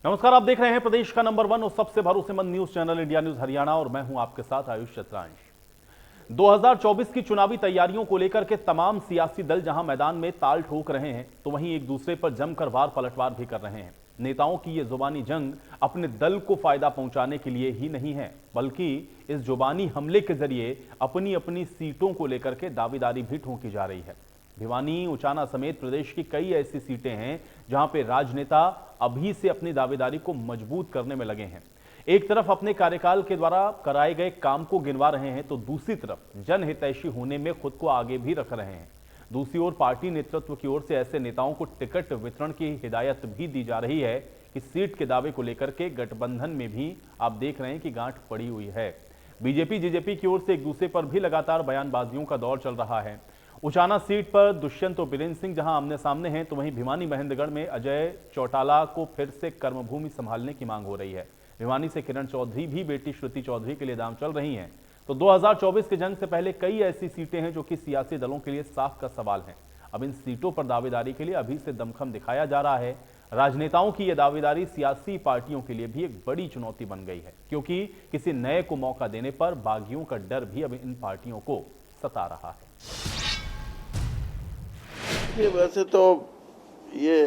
नमस्कार, आप देख रहे हैं प्रदेश का नंबर 1 और सबसे भरोसेमंद news channel India news Haryana और मैं हूं आपके साथ आयुष चतुरांश। 2024 की चुनावी तैयारियों को लेकर के तमाम सियासी दल जहां मैदान में ताल ठोक रहे हैं तो वहीं एक दूसरे पर जमकर वार पलटवार भी कर रहे हैं। नेताओं की ये जुबानी जंग अपने दल को फायदा पहुंचाने के लिए ही नहीं है, बल्कि इस जुबानी हमले के जरिए अपनी अपनी सीटों को लेकर के दावेदारी भी ठोकी जा रही है। भिवानी, उचाना समेत प्रदेश की कई ऐसी सीटें हैं जहां पे राजनेता अभी से अपनी दावेदारी को मजबूत करने में लगे हैं। एक तरफ अपने कार्यकाल के द्वारा कराए गए काम को गिनवा रहे हैं तो दूसरी तरफ जनहितैषी होने में खुद को आगे भी रख रहे हैं। दूसरी ओर पार्टी नेतृत्व की ओर से ऐसे नेताओं को टिकट वितरण की हिदायत भी दी जा रही है कि सीट के दावे को लेकर के गठबंधन में भी आप देख रहे हैं कि गांठ पड़ी हुई है। बीजेपी जेजेपी की ओर से एक दूसरे पर भी लगातार बयानबाजियों का दौर चल रहा है। उचाना सीट पर दुष्यंत और बीरेंद्र सिंह जहां आमने सामने हैं तो वहीं भिवानी महेंद्रगढ़ में अजय चौटाला को फिर से कर्मभूमि संभालने की मांग हो रही है। भिवानी से किरण चौधरी भी बेटी श्रुति चौधरी के लिए दाम चल रही हैं। तो 2024 के जंग से पहले कई ऐसी सीटें हैं जो कि सियासी दलों के लिए साफ का सवाल हैं। अब इन सीटों पर दावेदारी के लिए अभी से दमखम दिखाया जा रहा है। राजनेताओं की यह दावेदारी सियासी पार्टियों के लिए भी एक बड़ी चुनौती बन गई है, क्योंकि किसी नए को मौका देने पर बागियों का डर भी अब इन पार्टियों को सता रहा है। वैसे तो ये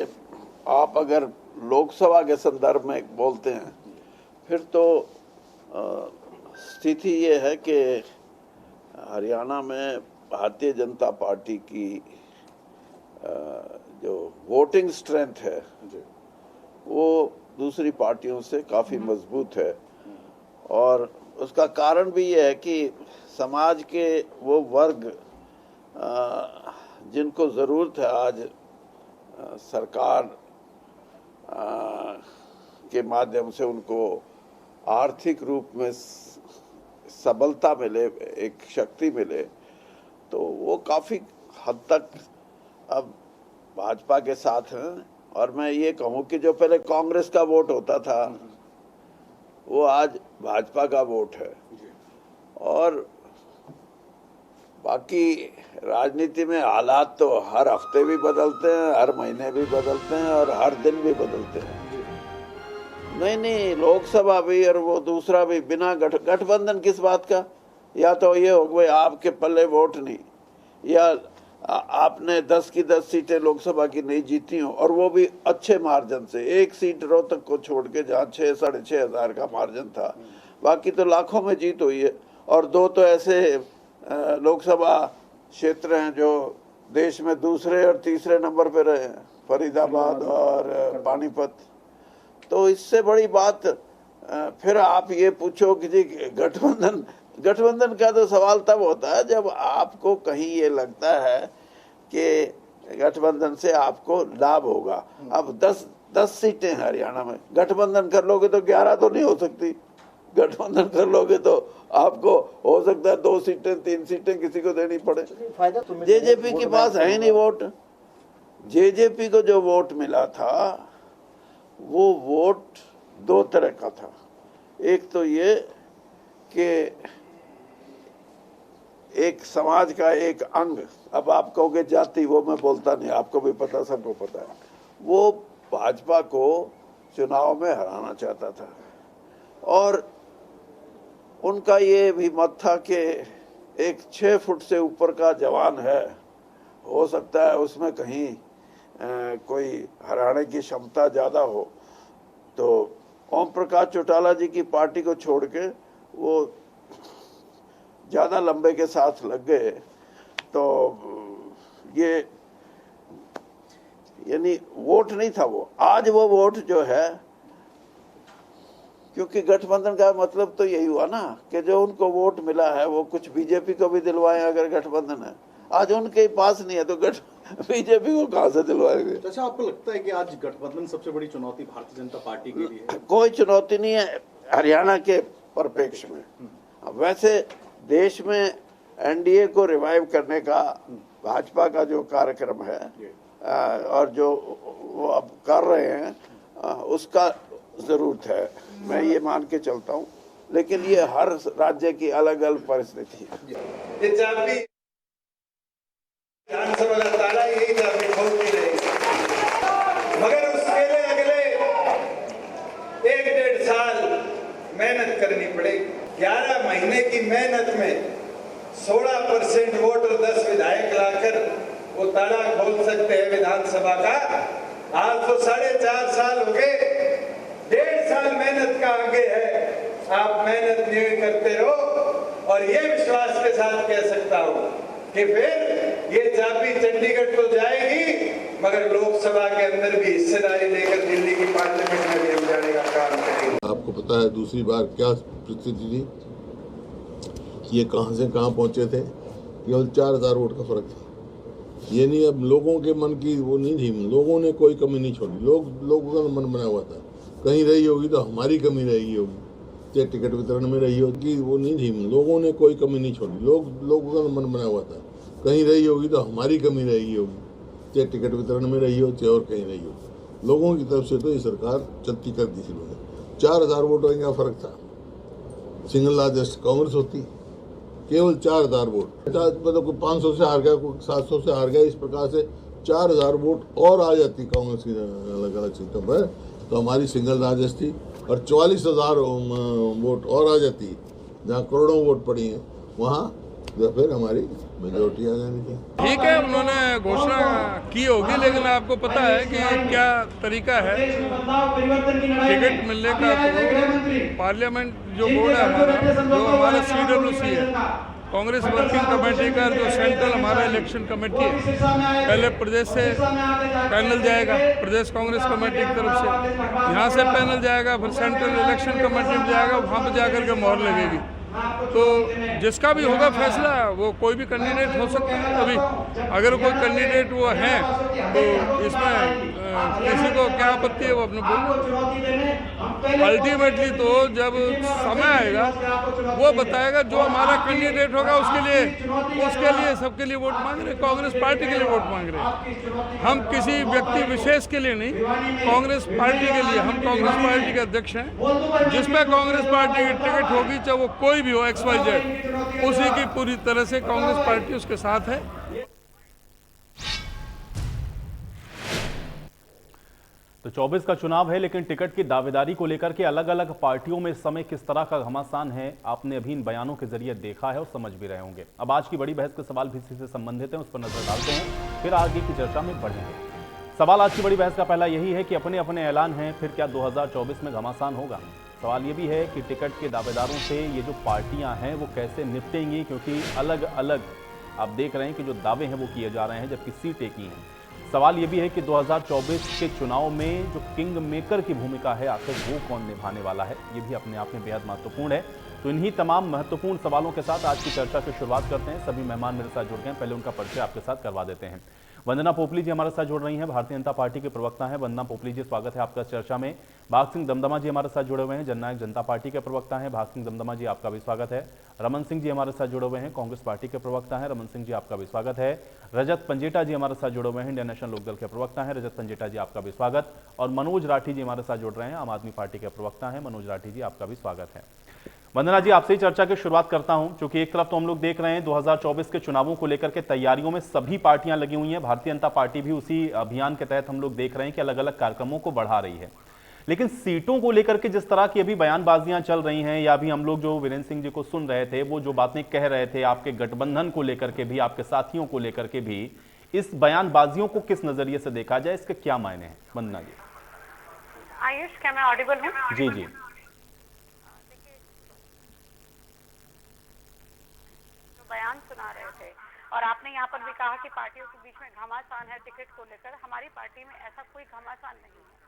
आप अगर लोकसभा के संदर्भ में बोलते हैं फिर तो स्थिति ये है कि हरियाणा में भारतीय जनता पार्टी की जो वोटिंग स्ट्रेंथ है वो दूसरी पार्टियों से काफ़ी मजबूत है। और उसका कारण भी ये है कि समाज के वो वर्ग जिनको ज़रूरत है आज सरकार के माध्यम से उनको आर्थिक रूप में सबलता मिले, एक शक्ति मिले, तो वो काफ़ी हद तक अब भाजपा के साथ हैं। और मैं ये कहूँ कि जो पहले कांग्रेस का वोट होता था वो आज भाजपा का वोट है। और बाकी राजनीति में हालात तो हर हफ्ते भी बदलते हैं, हर महीने भी बदलते हैं और हर दिन भी बदलते हैं। नहीं, लोकसभा भी और वो दूसरा भी बिना गठबंधन किस बात का? या तो ये हो गए आपके पल्ले वोट नहीं, या आपने 10 की 10 सीटें लोकसभा की नहीं जीती हो और वो भी अच्छे मार्जिन से। एक सीट रोहतक को छोड़ के जहाँ 6-6.5 हज़ार का मार्जिन था, बाकी तो लाखों में जीत हुई है। और 2 तो ऐसे लोकसभा क्षेत्र हैं जो देश में दूसरे और तीसरे नंबर पे रहे हैं, फरीदाबाद और पानीपत। तो इससे बड़ी बात फिर आप ये पूछो कि जी गठबंधन का तो सवाल तब होता है जब आपको कहीं ये लगता है कि गठबंधन से आपको लाभ होगा। अब 10 सीटें हरियाणा में, गठबंधन कर लोगे तो 11 तो नहीं हो सकती। गठबंधन कर लोगे तो आपको हो सकता है 2 सीटें 3 सीटें किसी को देनी पड़े। जेजेपी के पास है ही नहीं वोट। जेजेपी को जो वोट मिला था वो वोट 2 तरह का था। एक तो ये कि एक समाज का एक अंग, अब आप कहोगे जाति, वो मैं बोलता नहीं, आपको भी पता, सबको पता है, वो भाजपा को चुनाव में हराना चाहता था। और उनका ये भी मत था कि एक 6 फुट से ऊपर का जवान है, हो सकता है उसमें कहीं कोई हराने की क्षमता ज़्यादा हो। तो ओम प्रकाश चौटाला जी की पार्टी को छोड़ के वो ज़्यादा लंबे के साथ लग गए। तो ये यानी वोट नहीं था वो। आज वो वोट जो है, क्योंकि गठबंधन का मतलब तो यही हुआ ना कि जो उनको वोट मिला है वो कुछ बीजेपी को भी दिलवाएं। अगर गठबंधन है, आज उनके पास नहीं है तो बीजेपी को कहां से दिलवाएंगे? अच्छा, आपको लगता है कि आज गठबंधन सबसे बड़ी चुनौती भारतीय जनता पार्टी के लिए है? कोई चुनौती नहीं है हरियाणा के परिप्रेक्ष्य में। वैसे देश में एनडीए को रिवाइव करने का भाजपा का जो कार्यक्रम है और जो वो अब कर रहे हैं उसका जरूरत है, मैं ये मान के चलता हूँ। लेकिन ये हर राज्य की अलग अलग परिस्थिति है। ताला यही चाबी खोलती रहेगी, मगर उसके लिए अगले की मेहनत में 16% वोट और 10 विधायक लाकर वो ताला खोल सकते हैं विधानसभा का। आज तो 4.5 साल हो गए, 1.5 साल मेहनत का आगे है। आप मेहनत नहीं करते रहो और ये विश्वास के साथ कह सकता हूं कि फिर ये चाबी चंडीगढ़ तो जाएगी, मगर लोकसभा के अंदर भी हिस्सेदारी लेकर दिल्ली की पार्लियामेंट में भी हम जाने का काम करेंगे। आपको पता है दूसरी बार क्या परिस्थिति थी, ये कहां से कहां पहुंचे थे, केवल 4000 वोट का फर्क था। ये नहीं, अब लोगों के मन की वो नहीं थी, लोगों ने कोई कमी नहीं छोड़ी, लोगों का मन बना हुआ था। कहीं रही होगी तो हमारी कमी रही होगी, चाहे टिकट वितरण में रही होगी, वो नहीं थी, लोगों ने कोई कमी नहीं छोड़ी, लोगों का मन बना हुआ था। कहीं रही होगी तो हमारी कमी रही होगी, चाहे टिकट वितरण में रही हो, चाहे और कहीं रही हो। लोगों की तरफ से तो ये सरकार चलती कर दी थी लोगों। 4000 वोटों का फर्क था, सिंगल लार्जेस्ट कांग्रेस होती, केवल 4000 वोट, मतलब कोई 500 से हार गया, कोई 700 से हार गया, इस प्रकार से 4000 वोट और आ जाती कांग्रेस की अलग अलग सीटों पर, तो हमारी सिंगल लार्जेस्ट थी। और 44,000 वोट और आ जाती, जहाँ करोड़ों वोट पड़ी हैं, वहाँ तो फिर हमारी मेजोरिटी आ जानी थी। ठीक है, उन्होंने घोषणा की होगी, लेकिन आपको पता है कि क्या तरीका है टिकट मिलने का। तो पार्लियामेंट जो बोर्ड है हमारा CWC है, कांग्रेस वर्किंग कमेटी का जो सेंट्रल हमारा इलेक्शन कमेटी है, पहले प्रदेश से पैनल जाएगा, प्रदेश कांग्रेस कमेटी की तरफ से, यहाँ से पैनल जाएगा, फिर सेंट्रल इलेक्शन कमेटी में जाएगा, वहाँ पर जाकर के मोहर लगेगी। तो जिसका भी होगा फैसला, वो कोई भी कैंडिडेट हो सकता है। अभी अगर कोई कैंडिडेट वो है तो इसमें किसी को क्या आपत्ति है, वो अपने बोलो। अल्टीमेटली तो जब समय आएगा वो बताएगा, जो हमारा कैंडिडेट होगा उसके लिए सबके लिए वोट मांग रहे, कांग्रेस पार्टी के लिए वोट मांग रहे। हम किसी व्यक्ति विशेष के लिए नहीं, कांग्रेस पार्टी के लिए। हम कांग्रेस पार्टी के अध्यक्ष हैं, जिसमें कांग्रेस पार्टी की टिकट होगी, चाहे वो कोई भी हो, XYZ, उसी की पूरी तरह से कांग्रेस पार्टी उसके साथ है। तो 24 का चुनाव है, लेकिन टिकट की दावेदारी को लेकर के अलग अलग पार्टियों में इस समय किस तरह का घमासान है, आपने अभी इन बयानों के जरिए देखा है और समझ भी रहे होंगे। अब आज की बड़ी बहस के सवाल भी इसी से संबंधित हैं, उस पर नजर डालते हैं, फिर आगे की चर्चा में बढ़ेंगे। सवाल आज की बड़ी बहस का पहला यही है कि अपने अपने ऐलान हैं, फिर क्या 2024 में घमासान होगा। सवाल ये भी है कि टिकट के दावेदारों से ये जो पार्टियां हैं वो कैसे निपटेंगी, क्योंकि अलग अलग आप देख रहे हैं कि जो दावे हैं वो किए जा रहे हैं, जबकि सीटें की हैं। सवाल ये भी है कि 2024 के चुनाव में जो किंग मेकर की भूमिका है, आखिर वो कौन निभाने वाला है, ये भी अपने आप में बेहद महत्वपूर्ण है। तो इन्हीं तमाम महत्वपूर्ण सवालों के साथ आज की चर्चा की शुरुआत करते हैं। सभी मेहमान मेरे साथ जुड़ गए हैं, पहले उनका परिचय आपके साथ करवा देते हैं। वंदना पोपली जी हमारे साथ जुड़ रही हैं, भारतीय जनता पार्टी के प्रवक्ता हैं। वंदना पोपली जी, स्वागत है आपका चर्चा में। भाग सिंह दमदमा जी हमारे साथ जुड़े हुए हैं, जननायक जनता पार्टी के प्रवक्ता हैं। भाग सिंह दमदमा जी, आपका भी स्वागत है। रमन सिंह जी हमारे साथ जुड़े हुए हैं, कांग्रेस पार्टी के प्रवक्ता हैं। रमन सिंह जी, आपका भी स्वागत है। रजत पंजेटा जी हमारे साथ जुड़े हुए हैं, इंडियन नेशनल लोकदल के प्रवक्ता हैं। रजत पंजेटा जी, आपका भी स्वागत। और मनोज राठी जी हमारे साथ जुड़ रहे हैं, आम आदमी पार्टी के प्रवक्ता हैं। मनोज राठी जी, आपका भी स्वागत है। वंदना जी, आपसे ही चर्चा की शुरुआत करता हूं, क्योंकि एक तरफ तो हम लोग देख रहे हैं 2024 के चुनावों को लेकर के तैयारियों में सभी पार्टियां लगी हुई हैं। भारतीय जनता पार्टी भी उसी अभियान के तहत हम लोग देख रहे हैं कि अलग अलग कार्यक्रमों को बढ़ा रही है। लेकिन सीटों को लेकर के जिस तरह की अभी बयानबाजियां चल रही हैं, या अभी हम लोग जो वीरेंद्र सिंह जी को सुन रहे थे, वो जो बातें कह रहे थे आपके गठबंधन को लेकर के भी, आपके साथियों को लेकर के भी, इस बयानबाजियों को किस नजरिए से देखा जाए, इसके क्या मायने हैं? वंदना जी। आयुष, क्या मैं ऑडिबल हूँ? जी जी। बयान सुना रहे थे और आपने यहाँ पर भी कहा कि पार्टियों के बीच में घमासान है टिकट को लेकर। हमारी पार्टी में ऐसा कोई घमासान नहीं है।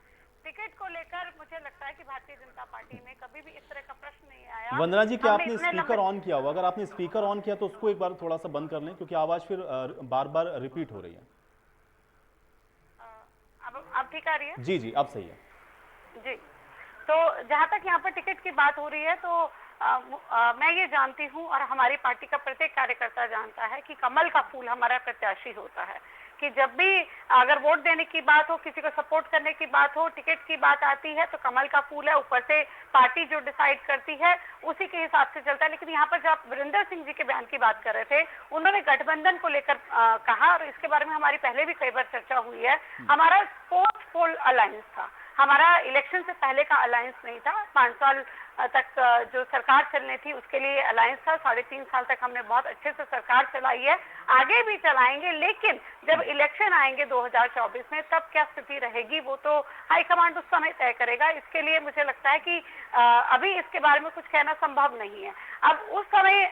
टिकट को लेकर मुझे लगता है कि भारतीय जनता पार्टी में कभी भी इस तरह का प्रश्न नहीं आया। वंदना जी, क्या आपने स्पीकर ऑन किया हुआ? अगर आपने स्पीकर ऑन किया तो उसको एक बार थोड़ा सा बंद कर लें, क्योंकि आवाज फिर बार बार रिपीट हो रही है। अब ठीक आ रही है? जी जी, अब सही है जी। तो जहाँ तक यहाँ पर टिकट की बात हो रही है, तो मैं ये जानती हूँ और हमारी पार्टी का प्रत्येक कार्यकर्ता जानता है कि कमल का फूल हमारा प्रत्याशी होता है। कि जब भी अगर वोट देने की बात हो, किसी को सपोर्ट करने की बात हो, टिकट की बात आती है, तो कमल का फूल है। ऊपर से पार्टी जो डिसाइड करती है उसी के हिसाब से चलता है। लेकिन यहाँ पर जब आप वीरेंद्र सिंह जी के बयान की बात कर रहे थे, उन्होंने गठबंधन को लेकर कहा, और इसके बारे में हमारी पहले भी कई बार चर्चा हुई है। हमारा 4th पोल अलायंस था, हमारा इलेक्शन से पहले का अलायंस नहीं था। 5 साल तक जो सरकार चलनी थी उसके लिए अलायंस था। 3.5 साल तक हमने बहुत अच्छे से सरकार चलाई है, आगे भी चलाएंगे, लेकिन जब इलेक्शन आएंगे 2024 में तब क्या स्थिति रहेगी वो तो हाईकमांड उस समय तय करेगा। इसके लिए मुझे लगता है कि अभी इसके बारे में कुछ कहना संभव नहीं है। अब उस समय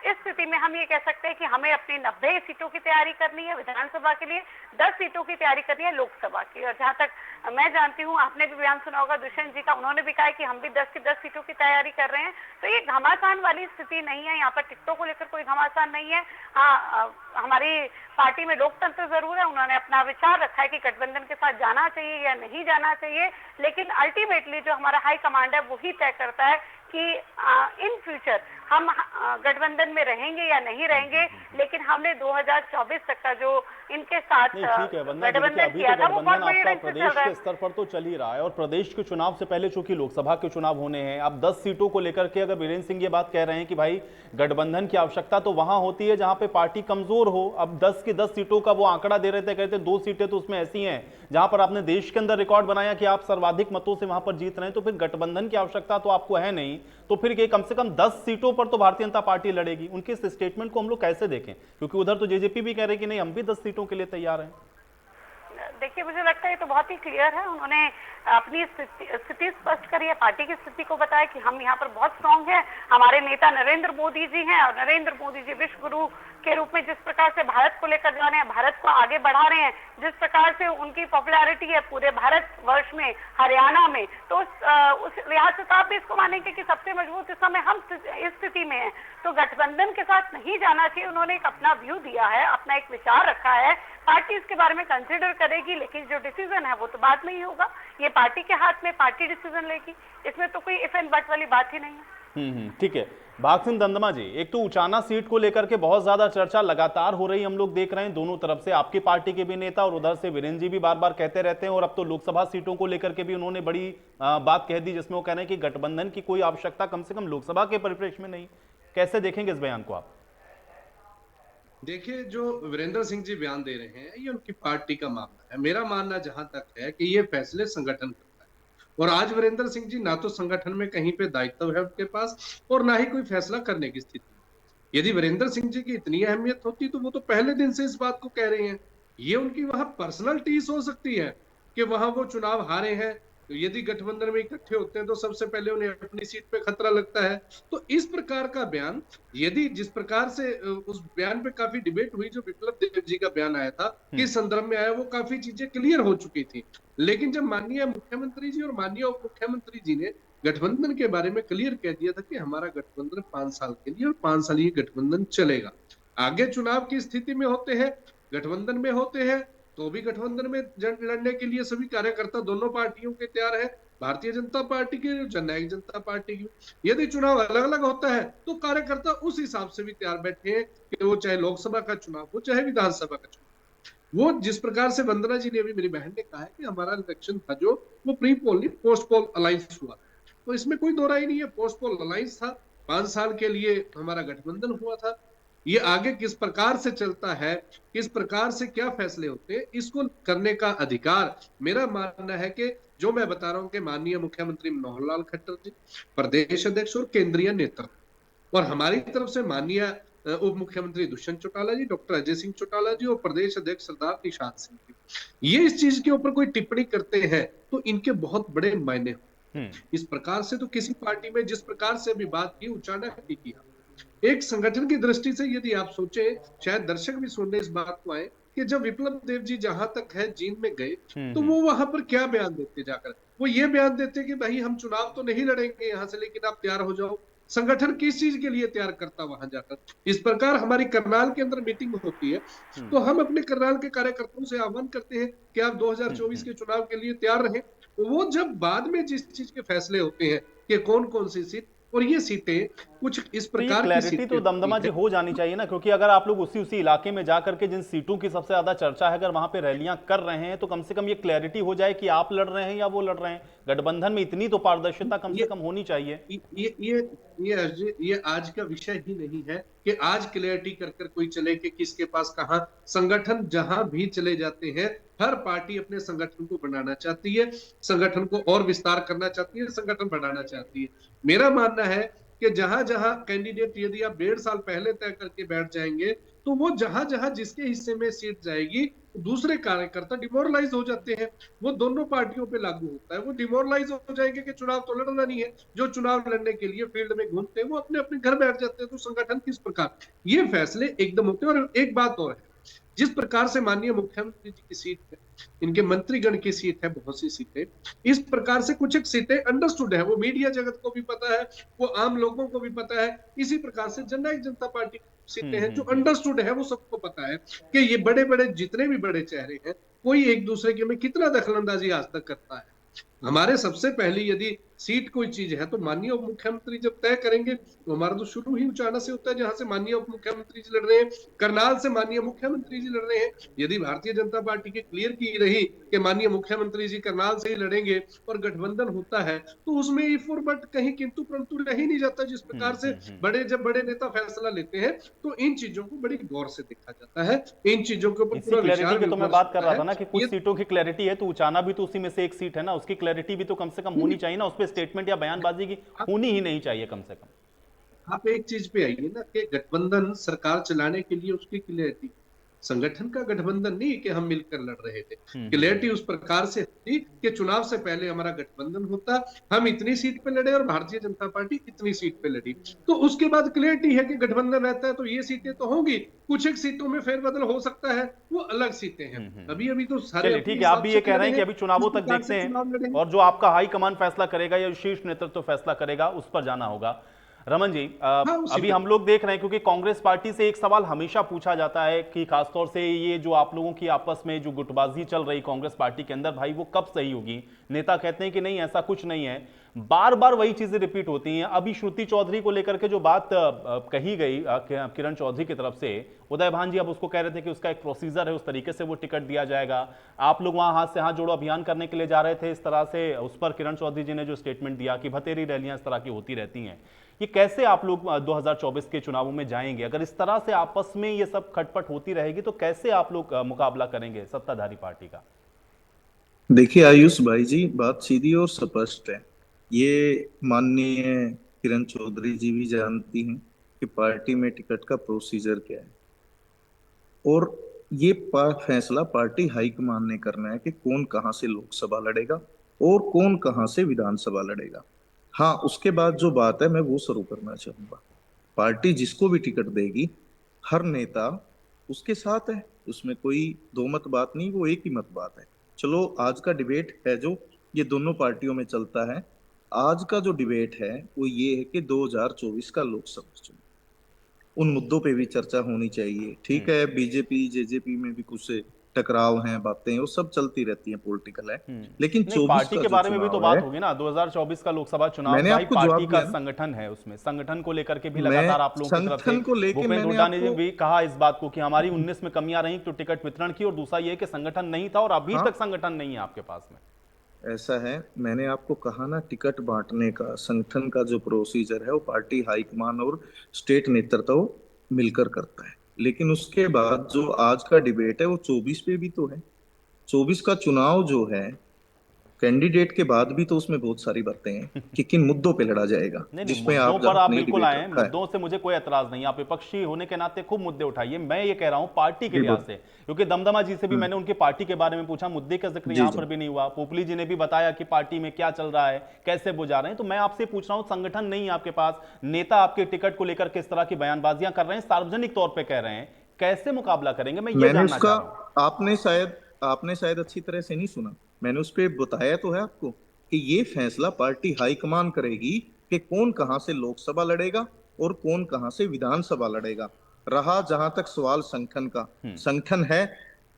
इस स्थिति में हम ये कह सकते हैं कि हमें अपनी 90 सीटों की तैयारी करनी है विधानसभा के लिए, 10 सीटों की तैयारी करनी है लोकसभा की। और जहां तक मैं जानती हूं, आपने भी बयान सुना होगा दुष्यंत जी का, उन्होंने भी कहा है कि हम भी 10 की 10 सीटों की तैयारी कर रहे हैं। तो ये घमासान वाली स्थिति नहीं है, यहाँ पर टिकटों को लेकर कोई घमासान नहीं है। हाँ, हमारी पार्टी में लोकतंत्र जरूर है, उन्होंने अपना विचार रखा है कि गठबंधन के साथ जाना चाहिए या नहीं जाना चाहिए, लेकिन अल्टीमेटली जो हमारा हाई कमांड है वही तय करता है कि इन फ्यूचर हम गठबंधन में रहेंगे या नहीं रहेंगे। लेकिन हमने 2024 तक का जो इनके साथ ठीक है वंदना जी, गठबंधन देखिए, अभी किया तो था वो बहुत गठबंधन बड़ी आपका ढंग से प्रदेश चल रहा के है। स्तर पर तो चल ही रहा है, और प्रदेश के चुनाव से पहले चूंकि लोकसभा के चुनाव होने हैं, अब 10 सीटों को लेकर के अगर वीरेंद्र सिंह ये बात कह रहे हैं कि भाई गठबंधन की आवश्यकता तो वहां होती है जहां पे पार्टी कमजोर हो। अब 10 की 10 सीटों का वो आंकड़ा दे रहे थे, कहते 2 सीटें तो उसमें ऐसी हैं जहां पर आपने देश के अंदर रिकॉर्ड बनाया कि आप सर्वाधिक मतों से वहां पर जीत रहे हैं, तो फिर गठबंधन की आवश्यकता तो आपको है नहीं। तो फिर ये कम से कम 10 सीटों पर तो भारतीय जनता पार्टी लड़ेगी। उनके इस स्टेटमेंट को हम लोग कैसे देखें, क्योंकि उधर तो जेजेपी भी कह रहे हैं कि नहीं हम भी 10 सीटों के लिए तैयार हैं। देखिए, मुझे लगता है ये तो बहुत ही क्लियर है। उन्होंने अपनी स्थिति स्पष्ट करी है, पार्टी की स्थिति को बताया कि हम यहाँ पर बहुत स्ट्रांग हैं। हमारे नेता नरेंद्र मोदी जी हैं और नरेंद्र मोदी जी विश्व गुरु के रूप में जिस प्रकार से भारत को लेकर जा रहे हैं, भारत को आगे बढ़ा रहे हैं, जिस प्रकार से उनकी पॉपुलैरिटी है पूरे भारत वर्ष में, हरियाणा में, तो उस लिहाज से आप भी इसको मानेंगे कि सबसे मजबूत इस समय हम इस स्थिति में हैं। तो गठबंधन के साथ नहीं जाना चाहिए। उन्होंने एक अपना व्यू दिया है, अपना एक विचार रखा है, पार्टी इसके बारे में कंसिडर करेगी, लेकिन जो डिसीजन है वो तो बाद में ही होगा। ये पार्टी के हाथ में, पार्टी डिसीजन लेगी, इसमें तो कोई इफ एंड बट वाली बात ही नहीं है। ठीक है। भाग सिंह दंदमा जी, एक तो उचाना सीट को लेकर के बहुत ज्यादा चर्चा लगातार हो रही, हम लोग देख रहे हैं दोनों तरफ से, आपकी पार्टी के भी नेता और उधर से वीरेंद्र जी भी बार बार कहते रहते हैं, और अब तो लोकसभा सीटों को लेकर के भी उन्होंने बड़ी बात कह दी जिसमें वो कह रहे हैं कि गठबंधन की कोई आवश्यकता कम से कम लोकसभा के परिप्रेक्ष्य में नहीं। कैसे देखेंगे इस बयान को आप? देखिए, जो वीरेंद्र सिंह जी बयान दे रहे हैं ये उनकी पार्टी का मामला है। मेरा मानना जहां तक है कि ये फैसले संगठन करता है, और आज वीरेंद्र सिंह जी ना तो संगठन में कहीं पे दायित्व है उनके पास और ना ही कोई फैसला करने की स्थिति। यदि वीरेंद्र सिंह जी की इतनी अहमियत होती तो वो तो पहले दिन से इस बात को कह रहे हैं। ये उनकी वहां पर्सनल टीस हो सकती है कि वहां वो चुनाव हारे हैं, तो यदि गठबंधन में इकट्ठे होते हैं तो सबसे पहले उन्हें अपनी सीट पे खतरा लगता है। तो इस प्रकार का बयान, यदि जिस प्रकार से उस बयान पे काफी डिबेट हुई, जो विप्लव देव जी का बयान आया था, किस संदर्भ में आया, वो काफी चीजें क्लियर हो चुकी थी। लेकिन जब माननीय मुख्यमंत्री जी और माननीय उप मुख्यमंत्री जी ने गठबंधन के बारे में क्लियर कह दिया था कि हमारा गठबंधन 5 साल के लिए और 5 साल ये गठबंधन चलेगा। आगे चुनाव की स्थिति में होते हैं, गठबंधन में होते हैं, तो भी गठबंधन में लड़ने के लिए सभी कार्यकर्ता दोनों पार्टियों के तैयार है, भारतीय जनता पार्टी के, जननायक जनता पार्टी की। यदि चुनाव अलग अलग होता है तो कार्यकर्ता उस हिसाब से भी तैयार बैठे हैं कि वो चाहे लोकसभा का चुनाव हो चाहे विधानसभा का चुनाव। वो जिस प्रकार से वंदना जी ने अभी, मेरी बहन ने कहा है कि हमारा इलेक्शन था जो वो प्री पोल नहीं पोस्ट पोल अलायंस हुआ, तो इसमें कोई दो राय नहीं है। पोस्ट पोल अलायंस था, 5 साल के लिए हमारा गठबंधन हुआ था। ये आगे किस प्रकार से चलता है, किस प्रकार से क्या फैसले होते हैं, इसको करने का अधिकार, मेरा मानना है कि जो मैं बता रहा हूं कि माननीय मुख्यमंत्री मनोहर लाल खट्टर जी, प्रदेश अध्यक्ष और केंद्रीय नेतृत्व, और हमारी तरफ से माननीय उप मुख्यमंत्री दुष्यंत चौटाला जी, डॉक्टर अजय सिंह चौटाला जी और प्रदेश अध्यक्ष सरदार निशांत सिंह जी, ये इस चीज के ऊपर कोई टिप्पणी करते हैं तो इनके बहुत बड़े मायने हैं। इस प्रकार से तो किसी पार्टी में जिस प्रकार से भी बात की, उचाना की किया, एक संगठन की दृष्टि से यदि आप सोचे, शायद दर्शक भी सुनने इस बात को आए कि जब विप्लव देव जी जहां तक है जींद में गए तो वो वहां पर क्या बयान देते जाकर, वो ये बयान देते कि भाई हम चुनाव तो नहीं लड़ेंगे यहां से, लेकिन आप तैयार हो जाओ। संगठन किस चीज के लिए तैयार करता वहां जाकर? इस प्रकार हमारी करनाल के अंदर मीटिंग होती है तो हम अपने करनाल के कार्यकर्ताओं से आह्वान करते हैं कि आप 2024 के चुनाव के लिए तैयार रहें। वो जब बाद में जिस चीज के फैसले होते हैं कि कौन कौन सी सीट, और ये सीटें कुछ इस प्रकार की क्लैरिटी तो दमदमा जी हो जानी चाहिए ना, क्योंकि अगर आप लोग उसी इलाके में जाकर के जिन सीटों की सबसे ज्यादा चर्चा है अगर वहां पे रैलियां कर रहे हैं तो कम से कम ये क्लैरिटी हो जाए कि आप लड़ रहे हैं या वो लड़ रहे हैं। गठबंधन में इतनी तो पारदर्शिता कम से कम होनी चाहिए। ये आज का विषय ही नहीं है कि आज क्लैरिटी कर कोई चले कि किसके पास कहां। संगठन जहां भी चले जाते हैं हर पार्टी अपने संगठन को बनाना चाहती है, संगठन को और विस्तार करना चाहती है, संगठन बढ़ाना चाहती है। मेरा मानना है कि जहां जहां कैंडिडेट, यदि आप 1.5 साल पहले तय करके बैठ जाएंगे तो वो जहां जहां जिसके हिस्से में सीट जाएगी दूसरे कार्यकर्ता डिमोरलाइज हो जाते हैं। वो दोनों पार्टियों पे लागू होता है। वो डिमोरलाइज हो जाएंगे कि चुनाव तो लड़ना नहीं है, जो चुनाव लड़ने के लिए फील्ड में घूमते हैं वो अपने अपने घर बैठ जाते हैं। तो संगठन किस प्रकार, ये फैसले एकदम होते हैं। और एक बात और है, जिस प्रकार से माननीय मुख्यमंत्री जी की सीट है, इनके मंत्रीगण की सीट है, बहुत सी सीटें, इस प्रकार से कुछ एक सीटें अंडरस्टूड है, वो मीडिया जगत को भी पता है, वो आम लोगों को भी पता है। इसी प्रकार से जननायक जनता पार्टी की सीटें हैं जो अंडरस्टूड है, वो सबको पता है कि ये बड़े बड़े जितने भी बड़े चेहरे हैं, कोई एक दूसरे के में कितना दखलंदाजी आज तक करता है। हमारे सबसे पहली यदि सीट कोई चीज है तो माननीय उप मुख्यमंत्री जब तय करेंगे, तो हमारा तो शुरू ही उचाना से होता है, जहां से माननीय उप मुख्यमंत्री जी लड़ रहे हैं, करनाल से माननीय मुख्यमंत्री जी लड़ रहे हैं। यदि भारतीय जनता पार्टी की क्लियर की रही कि माननीय मुख्यमंत्री जी करनाल से ही लड़ेंगे और गठबंधन होता है, तो उसमें इफ और बट कहीं किंतु परंतु रह ही नहीं जाता। जिस प्रकार से जब बड़े नेता फैसला लेते हैं तो इन चीजों को बड़ी गौर से देखा जाता है, इन चीजों के ऊपर पूरा विचार तो मैं बात कर रहा था ना कि कुछ सीटों की क्लैरिटी है, तो उचाना भी तो उसी में से एक सीट है ना, उसकी क्लैरिटी भी तो कम से कम होनी चाहिए ना, उस पर स्टेटमेंट या बयानबाजी की होनी ही नहीं चाहिए कम से कम। आप एक चीज पे आइए ना कि गठबंधन सरकार चलाने के लिए उसकी क्लियरिटी, संगठन का गठबंधन नहीं कि हम मिलकर लड़ रहे थे। क्लियरिटी उस प्रकार से थी कि चुनाव से पहले हमारा गठबंधन होता, हम इतनी सीट पे लड़े और भारतीय जनता पार्टी इतनी सीट पे लड़ी। तो उसके बाद क्लियरिटी है कि गठबंधन रहता है तो ये सीटें तो होंगी, कुछ एक सीटों में फेरबदल हो सकता है, वो अलग सीटें हैं। अभी अभी तो सारे ठीक है, आप भी ये कह रहे हैं कि अभी चुनावों तक देखते हैं और जो आपका हाईकमान फैसला करेगा या शीर्ष नेतृत्व फैसला करेगा उस पर जाना होगा। रमन जी, अभी हम लोग देख रहे हैं, क्योंकि कांग्रेस पार्टी से एक सवाल हमेशा पूछा जाता है कि खासतौर से ये जो आप लोगों की आपस में जो गुटबाजी चल रही कांग्रेस पार्टी के अंदर, भाई वो कब सही होगी? नेता कहते हैं कि नहीं ऐसा कुछ नहीं है, बार बार वही चीजें रिपीट होती हैं। अभी श्रुति चौधरी को लेकर के जो बात कही गई किरण चौधरी की तरफ से, उदय भान जी अब उसको कह रहे थे कि उसका एक प्रोसीजर है, उस तरीके से वो टिकट दिया जाएगा। आप लोग वहां हाथ से हाथ जोड़ो अभियान करने के लिए जा रहे थे, इस तरह से उस पर किरण चौधरी जी ने जो स्टेटमेंट दिया कि भतेरी रैलियां इस तरह की होती रहती हैं, ये कैसे आप लोग 2024 के चुनावों में जाएंगे? अगर इस तरह से आपस में ये सब खटपट होती रहेगी तो कैसे आप लोग मुकाबला करेंगे सत्ताधारी पार्टी का? देखिए आयुष भाई जी, बात सीधी और स्पष्ट है। ये माननीय किरण चौधरी जी भी जानती हैं कि पार्टी में टिकट का प्रोसीजर क्या है, और ये फैसला पार्टी हाईकमान ने करना है कि कौन कहां से लोकसभा लड़ेगा और कौन कहां से विधानसभा लड़ेगा। हाँ, उसके बाद जो बात है मैं वो शुरू करना चाहूंगा। पार्टी जिसको भी टिकट देगी, हर नेता उसके साथ है, उसमें कोई दो मत बात नहीं, वो एक ही मत बात है। चलो आज का डिबेट है जो ये दोनों पार्टियों में चलता है, आज का जो डिबेट है वो ये है कि 2024 का लोकसभा चुनाव, उन मुद्दों पे भी चर्चा होनी चाहिए। ठीक है, बीजेपी जेजेपी में भी कुछ टकराव हैं, बातें वो सब चलती रहती हैं, पॉलिटिकल है, लेकिन 24 पार्टी के बारे में भी तो बात होगी ना। 2024 का लोकसभा चुनाव मैंने आपको पार्टी का संगठन है, उसमें संगठन को लेकर के भी लगातार आप लोगों की तरफ से भूपेंद्र हुड्डा ने भी कहा इस बात को कि हमारी 19 में कमियां रही तो टिकट वितरण की, और दूसरा ये कि संगठन नहीं था और अभी तक संगठन नहीं है आपके पास में। ऐसा है, मैंने आपको कहा ना, टिकट बांटने का संगठन का जो प्रोसीजर है वो पार्टी हाईकमान और स्टेट नेतृत्व मिलकर करता है। लेकिन उसके बाद जो आज का डिबेट है वो 24 पे भी तो है। 24 का चुनाव जो है, कैंडिडेट के बाद भी तो उसमें बहुत सारी बातें हैं कि किन मुद्दों पे लड़ा जाएगा, जिसमें आप बिल्कुल आए, मुद्दों से मुझे कोई एतराज नहीं, आप विपक्षी होने के नाते खूब मुद्दे उठाइए। मैं ये कह रहा हूं पार्टी के लिहाज से, क्योंकि दमदमा जी से भी मैंने उनकी पार्टी के बारे में पूछा, मुद्दे का जिक्र यहां पर भी नहीं हुआ। पोपली जी ने भी बताया कि पार्टी में क्या चल रहा है, कैसे वो जा रहे हैं। तो मैं आपसे पूछ रहा हूं, संगठन नहीं है आपके पास, नेता आपके टिकट को लेकर किस तरह की बयानबाजियां कर रहे हैं, सार्वजनिक तौर पर कह रहे हैं, कैसे मुकाबला करेंगे? मैं ये जानना चाह रहा हूं। आपने शायद अच्छी तरह से नहीं सुना, मैंने उस पर बताया तो है आपको कि ये फैसला पार्टी हाईकमान करेगी कि कौन कहां से लोकसभा लड़ेगा और कौन कहां से विधानसभा लड़ेगा। रहा जहां तक सवाल संगठन का, संगठन है,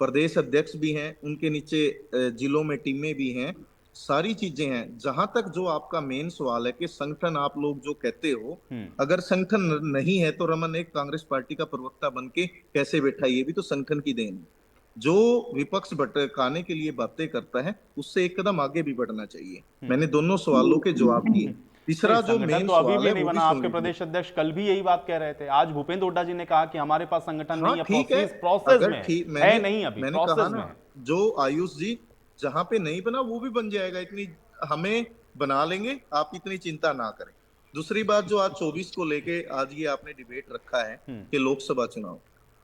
प्रदेश अध्यक्ष भी हैं, उनके नीचे जिलों में टीमें भी हैं, सारी चीजें हैं। जहां तक जो आपका मेन सवाल है कि संगठन आप लोग जो कहते हो, अगर संगठन नहीं है तो रमन एक कांग्रेस पार्टी का प्रवक्ता बन के कैसे बैठा, ये भी तो संगठन की देन है। जो विपक्ष भटकाने के लिए बातें करता है उससे एक कदम आगे भी बढ़ना चाहिए। मैंने दोनों सवालों के जवाब दिए। तीसरा जो संगठन मेन तो अभी सवाल भी है नहीं वो भी बना। सुन आपके लीजिए। प्रदेश अध्यक्ष कल भी यही बात कह रहे थे। आज भूपेंद्र हुड्डा जी ने कहा कि हमारे पास संगठन हाँ नहीं है, ठीक है, प्रोसेस अगर में ठीक है, नहीं अभी मैंने कहा प्रोसेस में ना, है। जो आयुष जी जहां पे नहीं बना वो भी बन जाएगा, इतनी हमें बना लेंगे, आप इतनी चिंता ना करें। दूसरी बात, जो आज 24 को लेके आज ये आपने डिबेट रखा है कि लोकसभा चुनाव,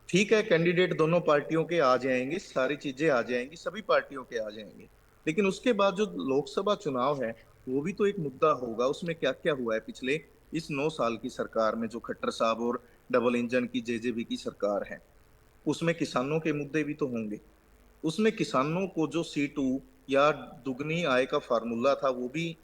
ठीक है, कैंडिडेट दोनों पार्टियों के आ जाएंगे, सारी चीजें आ जाएंगी, सभी पार्टियों के आ जाएंगे, लेकिन उसके बाद जो लोकसभा चुनाव है वो भी तो एक मुद्दा होगा। उसमें क्या क्या हुआ है पिछले इस 9 साल की सरकार में, जो खट्टर साहब और डबल इंजन की जेजेबी की सरकार है, उसमें किसानों के मुद्दे भी तो होंगे। उसमें किसानों को जो C2 या दुगनी आय का फार्मूला था वो भी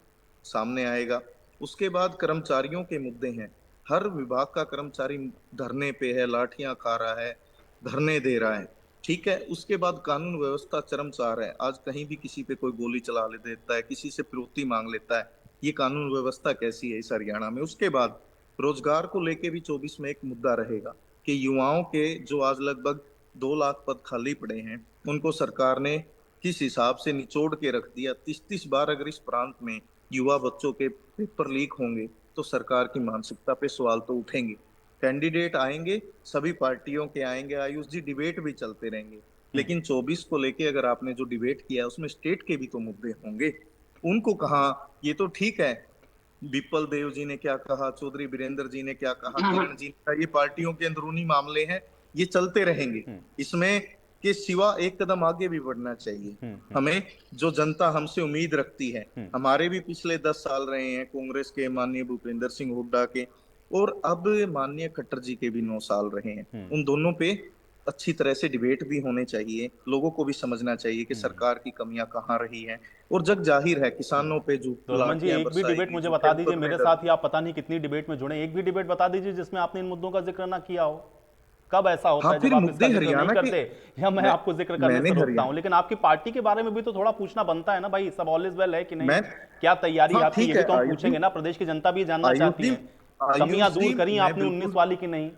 सामने आएगा। उसके बाद कर्मचारियों के मुद्दे हैं, हर विभाग का कर्मचारी धरने पे है, लाठियां खा रहा है, धरने दे रहा है, ठीक है। उसके बाद कानून व्यवस्था चरमसार है, आज कहीं भी किसी पे कोई गोली चला ले देता है, किसी से फिरौती मांग लेता है। ये कानून व्यवस्था कैसी है इस हरियाणा में। उसके बाद रोजगार को लेके भी 24 में एक मुद्दा रहेगा कि युवाओं के जो आज लगभग 2 लाख पद खाली पड़े हैं, उनको सरकार ने किस हिसाब से निचोड़ के रख दिया। 30-30 बार अगर इस प्रांत में युवा बच्चों के पेपर लीक होंगे तो सरकार की मानसिकता पे सवाल तो उठेंगे। कैंडिडेट आएंगे, सभी पार्टियों के आएंगे, आयुष जी, डिबेट भी चलते रहेंगे, लेकिन 24 को लेके अगर आपने जो डिबेट किया उसमें स्टेट के भी तो मुद्दे होंगे। उनको कहा, ये तो ठीक है, विपल देव जी ने क्या कहा, चौधरी बीरेंद्र जी ने क्या कहा, किरण जी ने कहा, ये पार्टियों के अंदरूनी मामले हैं, ये चलते रहेंगे। इसमें के सिवा एक कदम आगे भी बढ़ना चाहिए। हमें जो जनता हमसे उम्मीद रखती है, हमारे भी पिछले 10 साल रहे हैं कांग्रेस के माननीय भूपेंद्र सिंह हुड्डा के, और अब माननीय खट्टर जी के भी 9 साल रहे हैं। उन दोनों पे अच्छी तरह से डिबेट भी होने चाहिए, लोगों को भी समझना चाहिए कि सरकार की कमियां कहाँ रही हैं, और जग जाहिर है किसानों पे जो तो रमन जी, लाठियां एक भी डिबेट बरसाएगी, मुझे जो बता दीजिए, जनपद में मेरे साथ ही आप पता नहीं कितनी डिबेट में जुड़े, एक भी डिबेट बता दीजिए जिसमें आपने इन मुद्दों का जिक्र ना किया हो। कब ऐसा होता हाँ, है फिर जब आप मुद्दे इसका जिक्र नहीं हरियाणा के, करते, या मैं आपको जिक्र करने मैंने से रोकता हरियाणा, हूं? लेकिन आपकी पार्टी के बारे में भी तो थोड़ा पूछना बनता है ना भाई, सब ऑल इज वेल है कि नहीं, मैं, क्या तैयारी है हाँ आपकी, ठीक ये भी है तो हम आयुष जी, पूछेंगे ना। प्रदेश की जनता भी ये जानना आयुष चाहती जी, है, कमियां आयुष दूर जी, करी मैं आपने 19 बिल्कुल, वाली की नहीं?